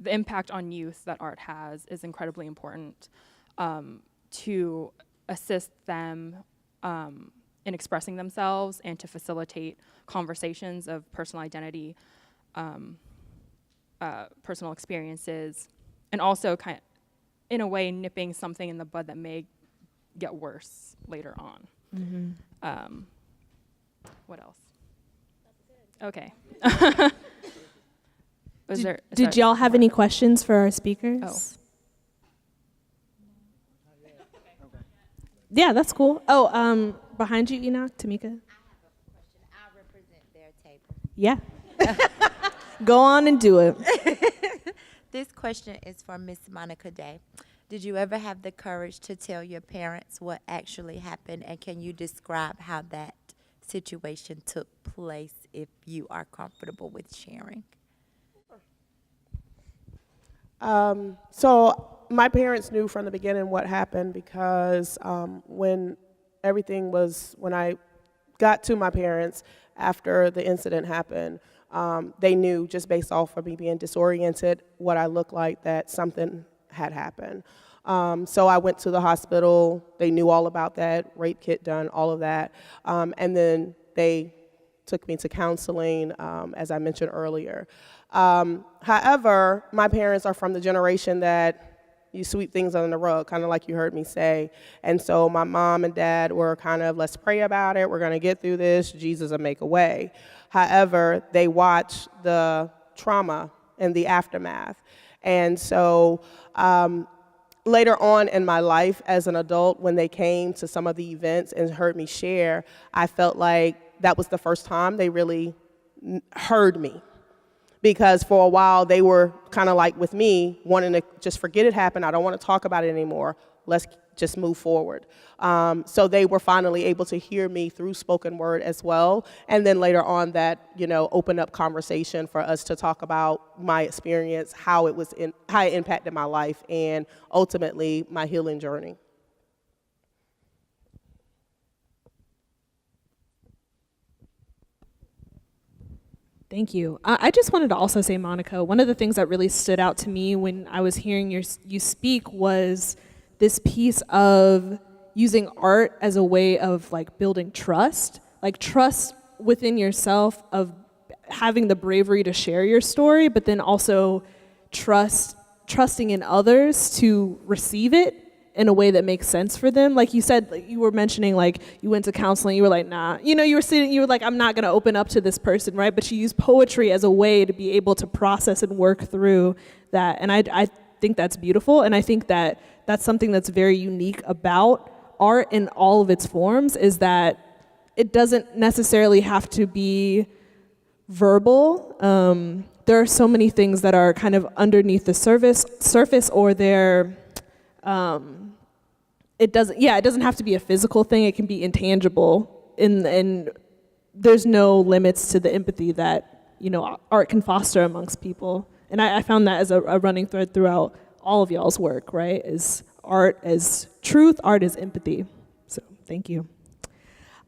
the impact on youth that art has is incredibly important to assist them in expressing themselves and to facilitate conversations of personal identity, personal experiences, and also kind of, in a way, nipping something in the bud that may get worse later on. Mm-hmm. What else? Okay. Did y'all have any questions for our speakers? Oh. Yeah, that's cool. Oh, behind you, Enoch, Tamika. I have a question. I represent their table. Yeah. Go on and do it. This question is for Miss Monica Day. Did you ever have the courage to tell your parents what actually happened, and can you describe how that situation took place if you are comfortable with sharing? So my parents knew from the beginning what happened because when I got to my parents after the incident happened, they knew just based off of me being disoriented what I looked like that something had happened. So I went to the hospital. They knew all about that, rape kit done, all of that. And then they took me to counseling, as I mentioned earlier. However, my parents are from the generation that you sweep things under the rug, kind of like you heard me say. And so my mom and dad were kind of, let's pray about it. We're going to get through this. Jesus will make a way. However, they watched the trauma and the aftermath. And so later on in my life as an adult, when they came to some of the events and heard me share, I felt like that was the first time they really heard me. Because for a while, they were kind of like with me, wanting to just forget it happened. I don't want to talk about it anymore. Let's just move forward. So they were finally able to hear me through spoken word as well. And then later on that, opened up conversation for us to talk about my experience, how it impacted my life, and ultimately my healing journey. Thank you. I just wanted to also say, Monica, one of the things that really stood out to me when I was hearing you speak was this piece of using art as a way of like building trust, like trust within yourself, of having the bravery to share your story, but then also trusting in others to receive it in a way that makes sense for them. Like you said, like you were mentioning, like you went to counseling, you were like, nah, you were like, I'm not gonna open up to this person, right? But you use poetry as a way to be able to process and work through that. And I think that's beautiful. And I think that that's something that's very unique about art in all of its forms, is that it doesn't necessarily have to be verbal. There are so many things that are kind of underneath the surface, or they're, it doesn't have to be a physical thing. It can be intangible, and there's no limits to the empathy that art can foster amongst people. And I found that as a running thread throughout all of y'all's work, right? Is art as truth, art as empathy. So thank you.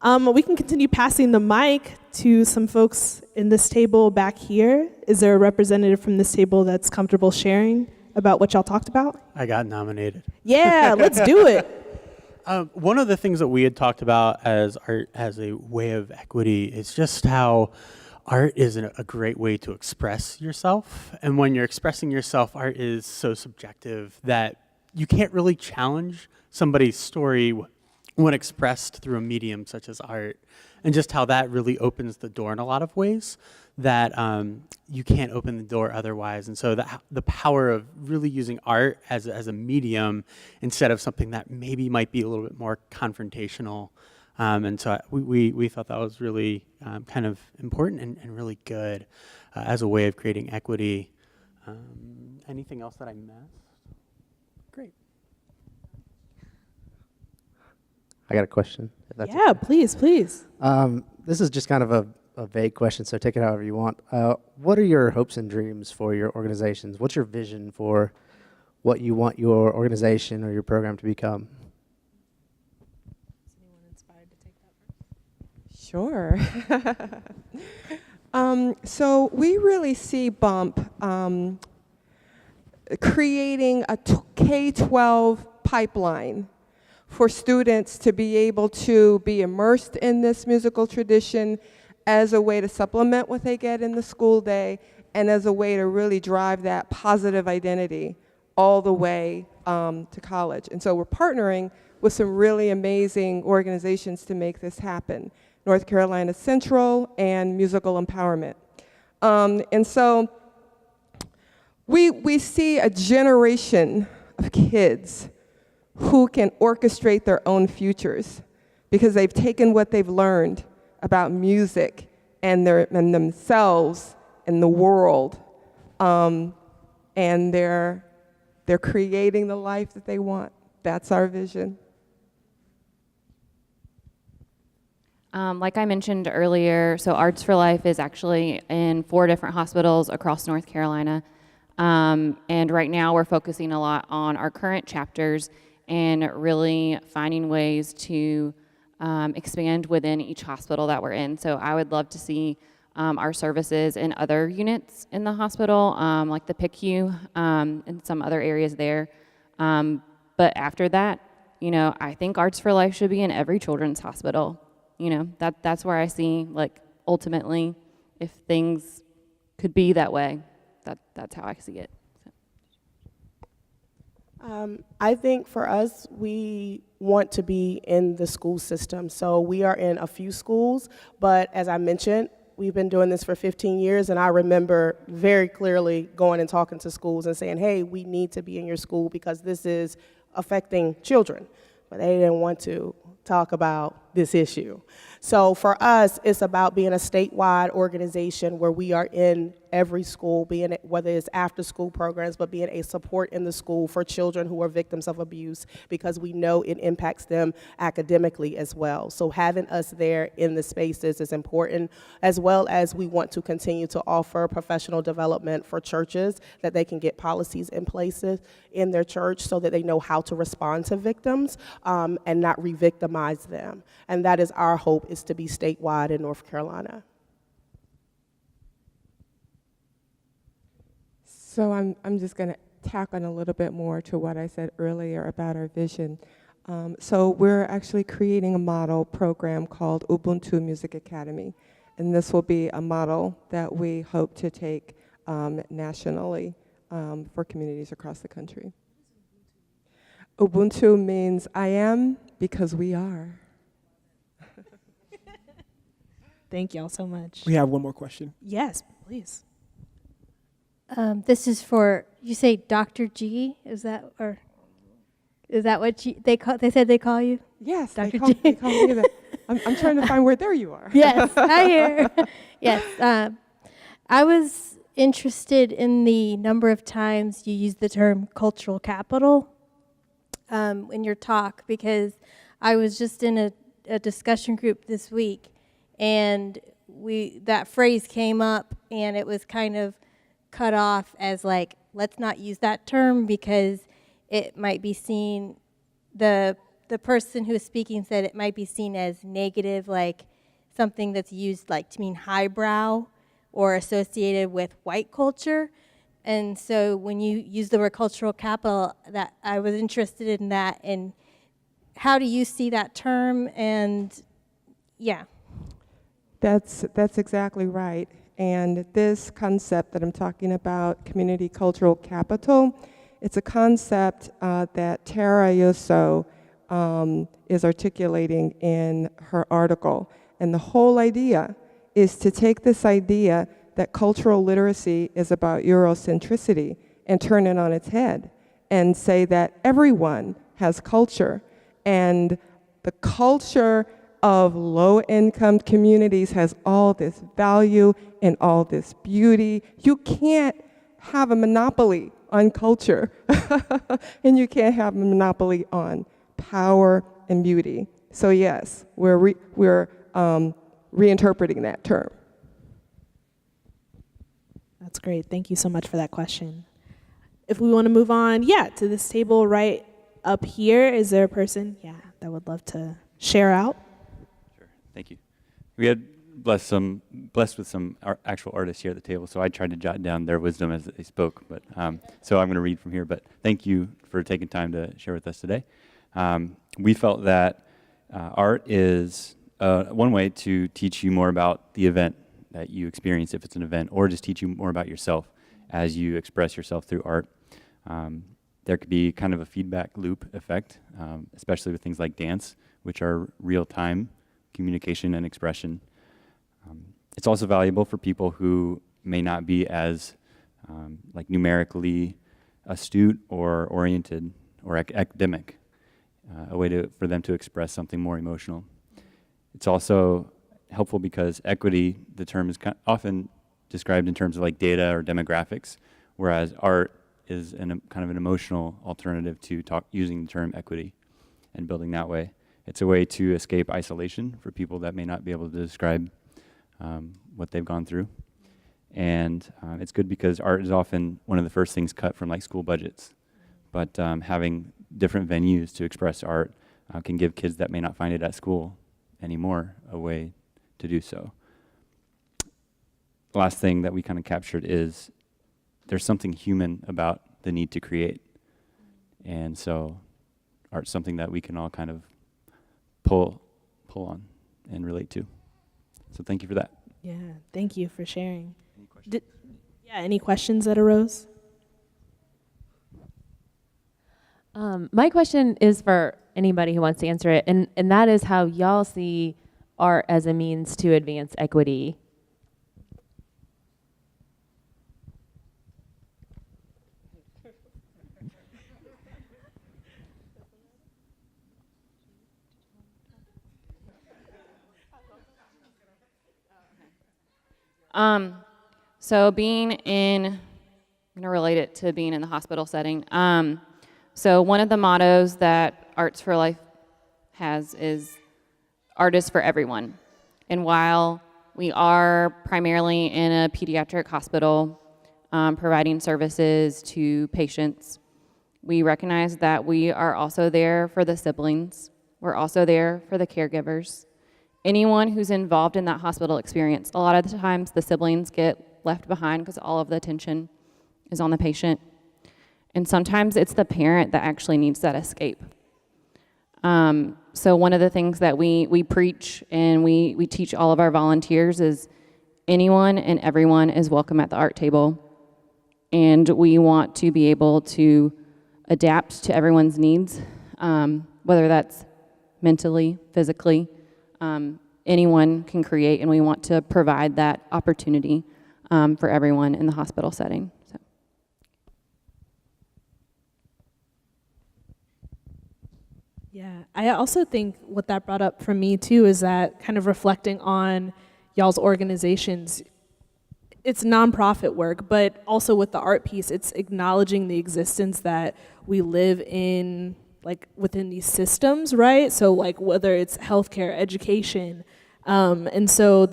We can continue passing the mic to some folks in this table back here. Is there a representative from this table that's comfortable sharing about what y'all talked about? I got nominated. Yeah, let's do it. One of the things that we had talked about as art as a way of equity is just how art is a great way to express yourself. And when you're expressing yourself, art is so subjective that you can't really challenge somebody's story when expressed through a medium such as art, and just how that really opens the door in a lot of ways that you can't open the door otherwise. And so the power of really using art as a medium instead of something that maybe might be a little bit more confrontational. And so we thought that was really kind of important and really good as a way of creating equity. Anything else that I missed? Great. I got a question. Yeah, please. This is just kind of a vague question, so take it however you want. What are your hopes and dreams for your organizations? What's your vision for what you want your organization or your program to become? Is anyone inspired to take that Sure. So we really see Bump creating a K-12 pipeline for students to be able to be immersed in this musical tradition as a way to supplement what they get in the school day, and as a way to really drive that positive identity all the way to college. And so we're partnering with some really amazing organizations to make this happen. North Carolina Central and Musical Empowerment. And so we see a generation of kids who can orchestrate their own futures because they've taken what they've learned about music and themselves and the world, and they're creating the life that they want. That's our vision. Like I mentioned earlier, so Arts for Life is actually in 4 different hospitals across North Carolina. And right now we're focusing a lot on our current chapters and really finding ways to expand within each hospital that we're in. So I would love to see our services in other units in the hospital, like the PICU and some other areas there. But after that, I think Arts for Life should be in every children's hospital. That's where I see like ultimately, if things could be that way, that's how I see it. I think for us, we want to be in the school system. So we are in a few schools, but as I mentioned, we've been doing this for 15 years, and I remember very clearly going and talking to schools and saying, hey, we need to be in your school because this is affecting children. But they didn't want to talk about this issue. So for us, it's about being a statewide organization where we are in every school, whether it's after school programs, but being a support in the school for children who are victims of abuse, because we know it impacts them academically as well. So having us there in the spaces is important, as well as we want to continue to offer professional development for churches, that they can get policies in places in their church so that they know how to respond to victims and not re-victimize them. And that is our hope, is to be statewide in North Carolina. So I'm just going to tack on a little bit more to what I said earlier about our vision. So we're actually creating a model program called Ubuntu Music Academy. And this will be a model that we hope to take nationally for communities across the country. Ubuntu means I am because we are. Thank y'all so much. We have one more question. Yes, please. This is for, you say Dr. G, is that what they said they call you? Yes, Dr. they call me that. I'm trying to find where there you are. Yes, I hear. Yes, I was interested in the number of times you used the term cultural capital in your talk, because I was just in a discussion group this week, and that phrase came up, and it was kind of cut off as like, let's not use that term because it might be seen, the person who was speaking said it might be seen as negative, like something that's used like to mean highbrow or associated with white culture. And so when you use the word cultural capital, that I was interested in that, and how do you see that term? And yeah. That's exactly right. And this concept that I'm talking about, community cultural capital, it's a concept that Tara Yoso is articulating in her article. And the whole idea is to take this idea that cultural literacy is about Eurocentricity and turn it on its head and say that everyone has culture, and the culture of low-income communities has all this value and all this beauty. You can't have a monopoly on culture, and you can't have a monopoly on power and beauty. So yes, we're reinterpreting that term. That's great. Thank you so much for that question. If we want to move on, to this table right up here, is there a person, that would love to share out? Sure. Thank you. We had blessed with some actual artists here at the table, so I tried to jot down their wisdom as they spoke. But so I'm going to read from here. But thank you for taking time to share with us today. We felt that art is one way to teach you more about the event that you experience, if it's an event, or just teach you more about yourself as you express yourself through art. There could be kind of a feedback loop effect, especially with things like dance, which are real-time communication and expression. It's also valuable for people who may not be as like numerically astute or oriented or academic, a way for them to express something more emotional. It's also helpful because equity, the term is often described in terms of like data or demographics, whereas art is kind of an emotional alternative to using the term equity and building that way. It's a way to escape isolation for people that may not be able to describe what they've gone through. And it's good because art is often one of the first things cut from like school budgets. But having different venues to express art can give kids that may not find it at school anymore a way to do so. The last thing that we kind of captured is there's something human about the need to create. And so art's something that we can all kind of pull on and relate to. So thank you for that. Yeah, thank you for sharing. Any questions that arose? My question is for anybody who wants to answer it, and that is how y'all see art as a means to advance equity. So I'm gonna relate it to being in the hospital setting. So one of the mottos that Arts for Life has is art is for everyone. And while we are primarily in a pediatric hospital providing services to patients, we recognize that we are also there for the siblings. We're also there for the caregivers. Anyone who's involved in that hospital experience, a lot of the times the siblings get left behind because all of the attention is on the patient. And sometimes it's the parent that actually needs that escape. So one of the things that we preach and we teach all of our volunteers is anyone and everyone is welcome at the art table. And we want to be able to adapt to everyone's needs, whether that's mentally, physically. Anyone can create, and we want to provide that opportunity for everyone in the hospital setting. So. Yeah, I also think what that brought up for me too is that kind of reflecting on y'all's organizations. It's nonprofit work, but also with the art piece, it's acknowledging the existence that we live in, like within these systems, right? So like whether it's healthcare, education, and so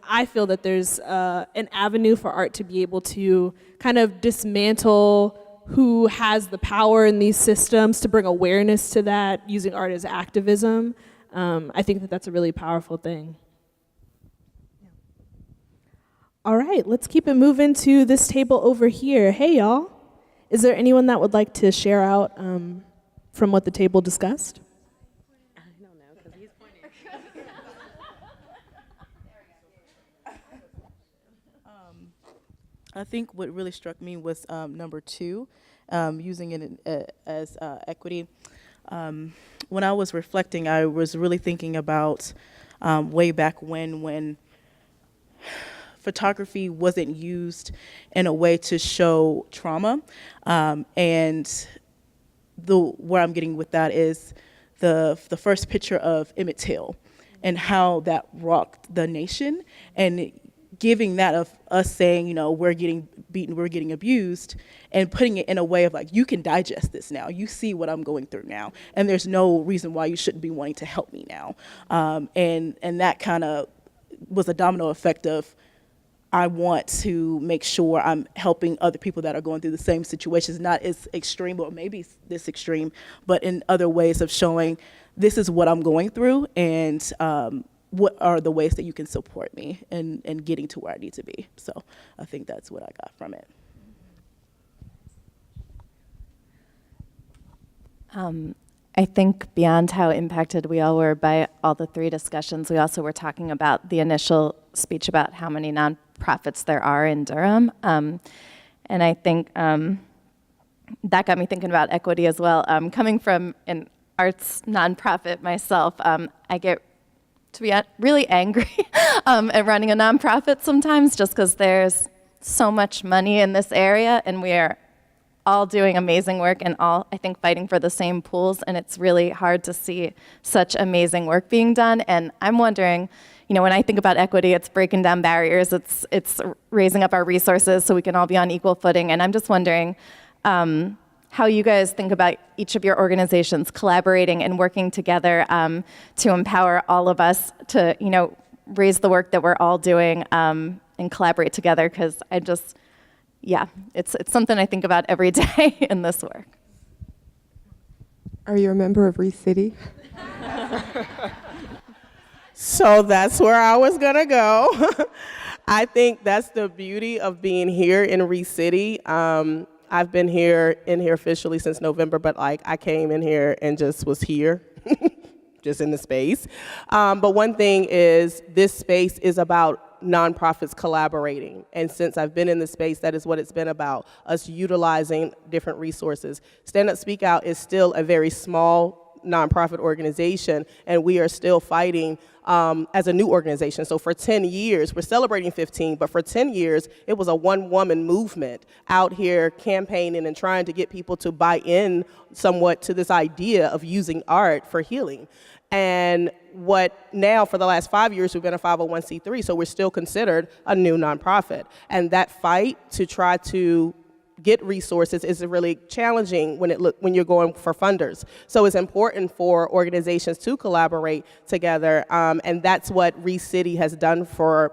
I feel that there's an avenue for art to be able to kind of dismantle who has the power in these systems, to bring awareness to that, using art as activism. I think that that's a really powerful thing. All right, let's keep it moving to this table over here. Hey, y'all. Is there anyone that would like to share out from what the table discussed? I don't know, because he's pointing. I think what really struck me was number 2, using it as equity. When I was reflecting, I was really thinking about way back when photography wasn't used in a way to show trauma, and where I'm getting with that is the first picture of Emmett Till and how that rocked the nation, and giving that of us saying, you know, we're getting beaten, we're getting abused, and putting it in a way of like, you can digest this now. You see what I'm going through now, and there's no reason why you shouldn't be wanting to help me now. And that kind of was a domino effect of, I want to make sure I'm helping other people that are going through the same situations, not as extreme or maybe this extreme, but in other ways of showing this is what I'm going through, and what are the ways that you can support me in getting to where I need to be. So I think that's what I got from it. I think beyond how impacted we all were by all the 3 discussions, we also were talking about the initial speech about how many nonprofits there are in Durham. And I think that got me thinking about equity as well. Coming from an arts nonprofit myself, I get to be really angry at running a nonprofit sometimes, just because there's so much money in this area and we are all doing amazing work and all, I think, fighting for the same pools, and it's really hard to see such amazing work being done. And I'm wondering, you know, when I think about equity, it's breaking down barriers, it's raising up our resources so we can all be on equal footing, and I'm just wondering how you guys think about each of your organizations collaborating and working together to empower all of us to, you know, raise the work that we're all doing and collaborate together, because I just, yeah, it's something I think about every day in this work. Are you a member of ReCity? So that's where I was gonna go. I think that's the beauty of being here in ReCity. I've been in here officially since November, but like I came in here and just was here, just in the space. But one thing is, this space is about nonprofits collaborating. And since I've been in the space, that is what it's been about, us utilizing different resources. Stand Up Speak Out is still a very small nonprofit organization, and we are still fighting as a new organization. So for 10 years, we're celebrating 15, but for 10 years, it was a one-woman movement out here campaigning and trying to get people to buy in somewhat to this idea of using art for healing. And what now, for the last 5 years, we've been a 501c3, so we're still considered a new nonprofit. And that fight to try to get resources is really challenging when you're going for funders. So it's important for organizations to collaborate together, and that's what ReCity has done for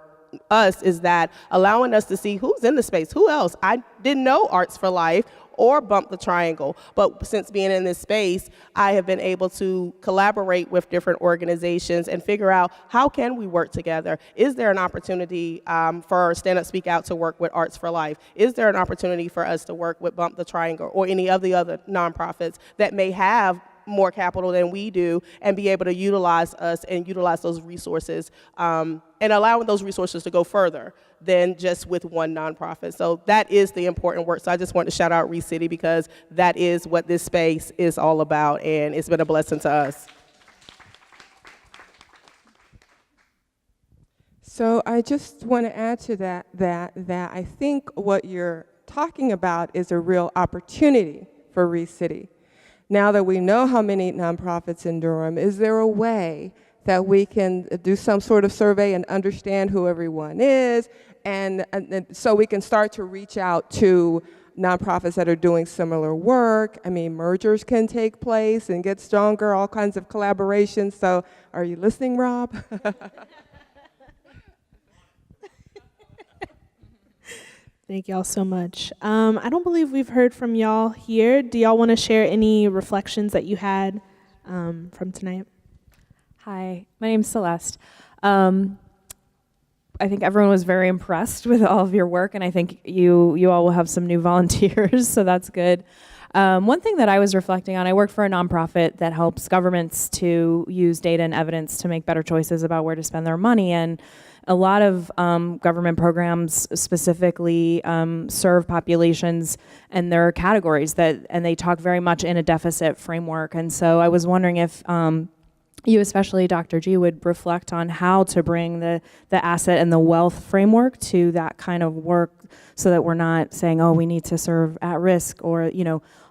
us, is that allowing us to see who's in the space, who else. I didn't know Arts for Life or Bump the Triangle, but since being in this space, I have been able to collaborate with different organizations and figure out how can we work together. Is there an opportunity for Stand Up Speak Out to work with Arts for Life? Is there an opportunity for us to work with Bump the Triangle or any of the other nonprofits that may have more capital than we do and be able to utilize us and utilize those resources and allowing those resources to go further than just with one nonprofit. So that is the important work. So I just want to shout out ReCity because that is what this space is all about, and it's been a blessing to us. So I just want to add to that I think what you're talking about is a real opportunity for ReCity. Now that we know how many nonprofits in Durham, is there a way that we can do some sort of survey and understand who everyone is, and so we can start to reach out to nonprofits that are doing similar work? I mean, mergers can take place and get stronger, all kinds of collaborations. So are you listening, Rob? Thank y'all so much. I don't believe we've heard from y'all here. Do y'all want to share any reflections that you had from tonight? Hi, my name's Celeste. I think everyone was very impressed with all of your work, and I think you all will have some new volunteers, so that's good. One thing that I was reflecting on, I work for a nonprofit that helps governments to use data and evidence to make better choices about where to spend their money, and a lot of government programs specifically serve populations, and there are categories and they talk very much in a deficit framework. And so I was wondering if you, especially Dr. G, would reflect on how to bring the asset and the wealth framework to that kind of work, so that we're not saying, oh, we need to serve at risk, or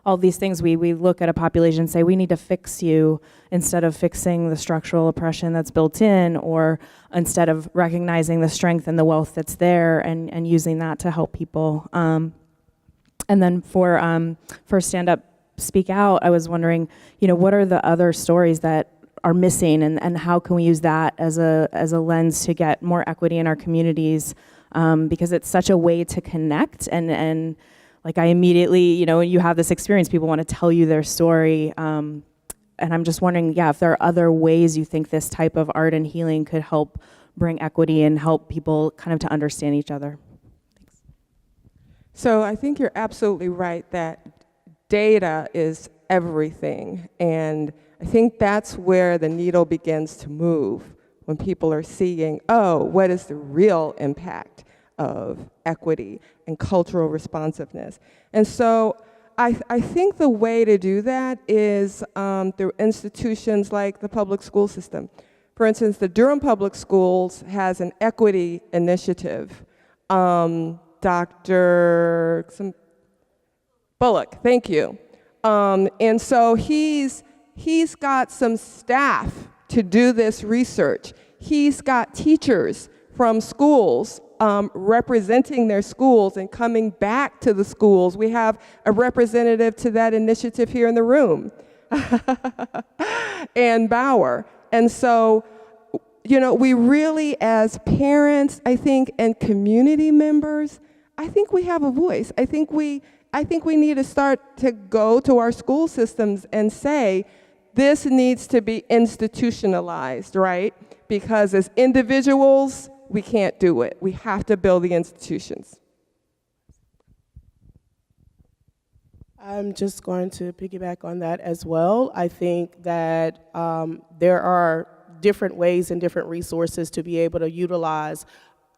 all these things. We look at a population and say, we need to fix you, instead of fixing the structural oppression that's built in, or instead of recognizing the strength and the wealth that's there and using that to help people. And then for Stand Up, Speak Out, I was wondering, what are the other stories that are missing, and how can we use that as a lens to get more equity in our communities, because it's such a way to connect, and like I immediately, when you have this experience, people want to tell you their story, and I'm just wondering, if there are other ways you think this type of art and healing could help bring equity and help people kind of to understand each other. Thanks. So I think you're absolutely right that data is everything, and I think that's where the needle begins to move, when people are seeing, oh, what is the real impact of equity and cultural responsiveness? And so I think the way to do that is through institutions like the public school system. For instance, the Durham Public Schools has an equity initiative. Dr. Bullock, thank you. And so he's got some staff to do this research. He's got teachers from schools representing their schools and coming back to the schools. We have a representative to that initiative here in the room, Ann Bauer. And so, we really, as parents, I think, and community members, I think we have a voice. I think we need to start to go to our school systems and say, this needs to be institutionalized, right? Because as individuals, we can't do it. We have to build the institutions. I'm just going to piggyback on that as well. I think that there are different ways and different resources to be able to utilize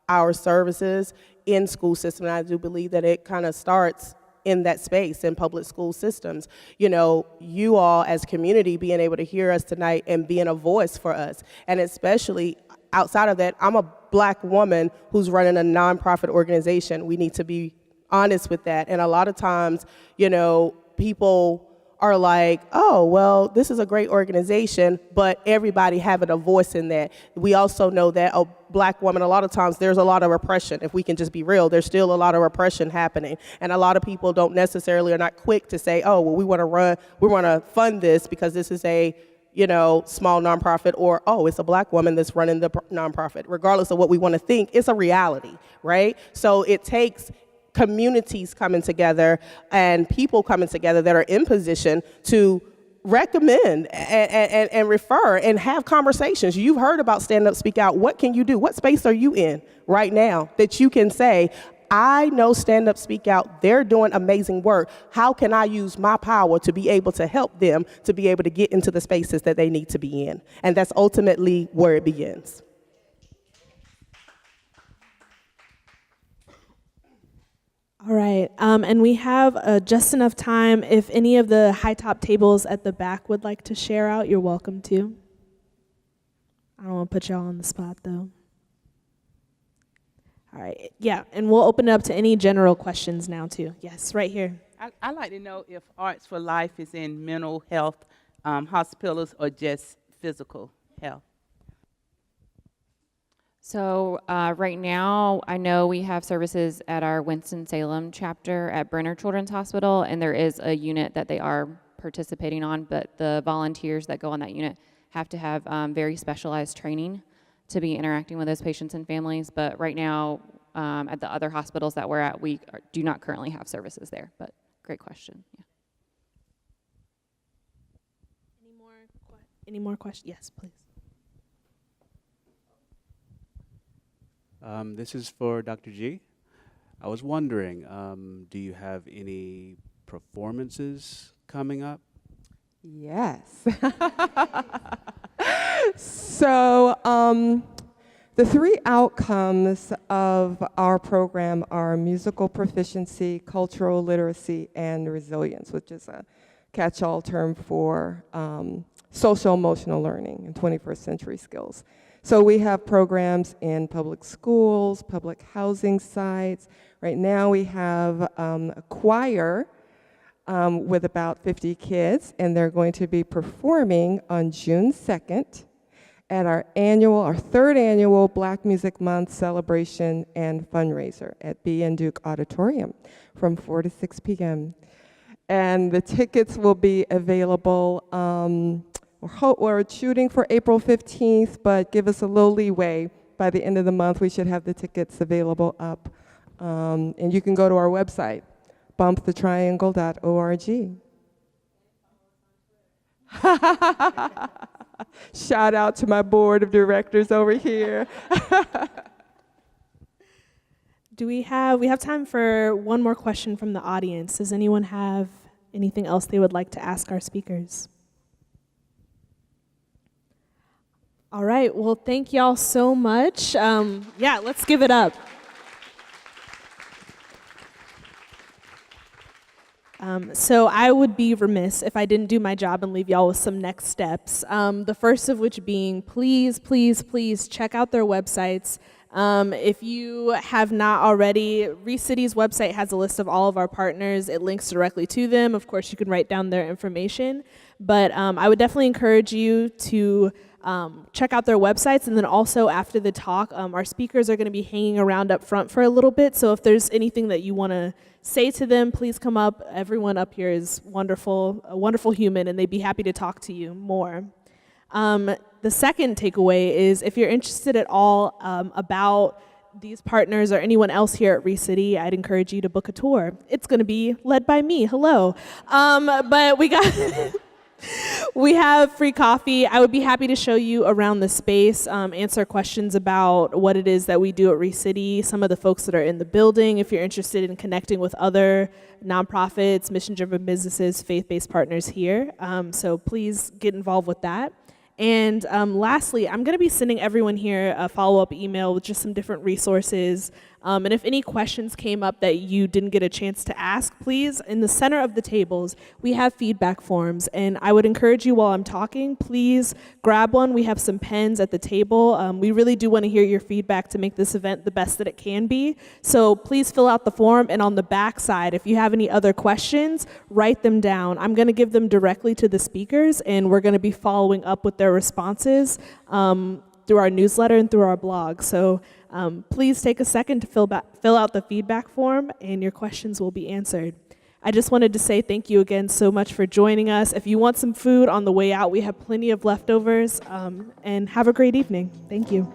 our services in school system. And I do believe that it kind of starts in that space in public school systems. You know, you all as community being able to hear us tonight and being a voice for us. And especially outside of that, I'm a Black woman who's running a nonprofit organization. We need to be honest with that. And a lot of times, you know, people are like, oh, well, this is a great organization, but everybody having a voice in that. We also know that a Black woman, a lot of times there's a lot of repression. If we can just be real, there's still a lot of repression happening. And a lot of people don't necessarily are not quick to say, oh, well, we want to fund this because this is a, you know, small nonprofit, or, oh, it's a Black woman that's running the nonprofit. Regardless of what we want to think, it's a reality, right? So it takes communities coming together and people coming together that are in position to recommend and refer and have conversations. You've heard about Stand Up, Speak Out. What can you do? What space are you in right now that you can say, I know Stand Up, Speak Out, they're doing amazing work. How can I use my power to be able to help them to be able to get into the spaces that they need to be in? And that's ultimately where it begins. All right, and we have just enough time. If any of the high top tables at the back would like to share out, you're welcome to. I don't want to put y'all on the spot, though. All right, yeah, and we'll open it up to any general questions now, too. Yes, right here. I'd like to know if Arts for Life is in mental health hospitals or just physical health. So right now, I know we have services at our Winston-Salem chapter at Brenner Children's Hospital, and there is a unit that they are participating on, but the volunteers that go on that unit have to have very specialized training to be interacting with those patients and families. But right now, at the other hospitals that we're at, we do not currently have services there, but great question. Yeah. Any more questions? Yes, please. This is for Dr. G. I was wondering, do you have any performances coming up? Yes. So the three outcomes of our program are musical proficiency, cultural literacy, and resilience, which is a catch-all term for social-emotional learning and 21st century skills. So we have programs in public schools, public housing sites. Right now we have a choir with about 50 kids, and they're going to be performing on June 2nd at our third annual Black Music Month celebration and fundraiser at B. Duke Auditorium from 4 to 6 p.m. And the tickets will be available, we're shooting for April 15th, but give us a little leeway. By the end of the month, we should have the tickets available up. And you can go to our website, bumpthetriangle.org. Shout out to my board of directors over here. We have time for one more question from the audience. Does anyone have anything else they would like to ask our speakers? All right, well, thank y'all so much. Yeah, let's give it up. So I would be remiss if I didn't do my job and leave y'all with some next steps. The first of which being, please, please, please check out their websites. If you have not already, ReCity's website has a list of all of our partners. It links directly to them. Of course, you can write down their information. But I would definitely encourage you to check out their websites. And then also after the talk, our speakers are going to be hanging around up front for a little bit. So if there's anything that you want to say to them, please come up. Everyone up here is wonderful, a wonderful human, and they'd be happy to talk to you more. The second takeaway is if you're interested at all about these partners or anyone else here at ReCity, I'd encourage you to book a tour. It's going to be led by me. Hello. But we have free coffee. I would be happy to show you around the space, answer questions about what it is that we do at ReCity, some of the folks that are in the building, if you're interested in connecting with other nonprofits, mission-driven businesses, faith-based partners here. So please get involved with that. And lastly, I'm going to be sending everyone here a follow-up email with just some different resources. And if any questions came up that you didn't get a chance to ask, please, in the center of the tables, we have feedback forms. And I would encourage you while I'm talking, please grab one. We have some pens at the table. We really do want to hear your feedback to make this event the best that it can be. So please fill out the form. And on the back side, if you have any other questions, write them down. I'm going to give them directly to the speakers, and we're going to be following up with their responses through our newsletter and through our blog. So please take a second to fill out the feedback form, and your questions will be answered. I just wanted to say thank you again so much for joining us. If you want some food on the way out, we have plenty of leftovers, and have a great evening. Thank you.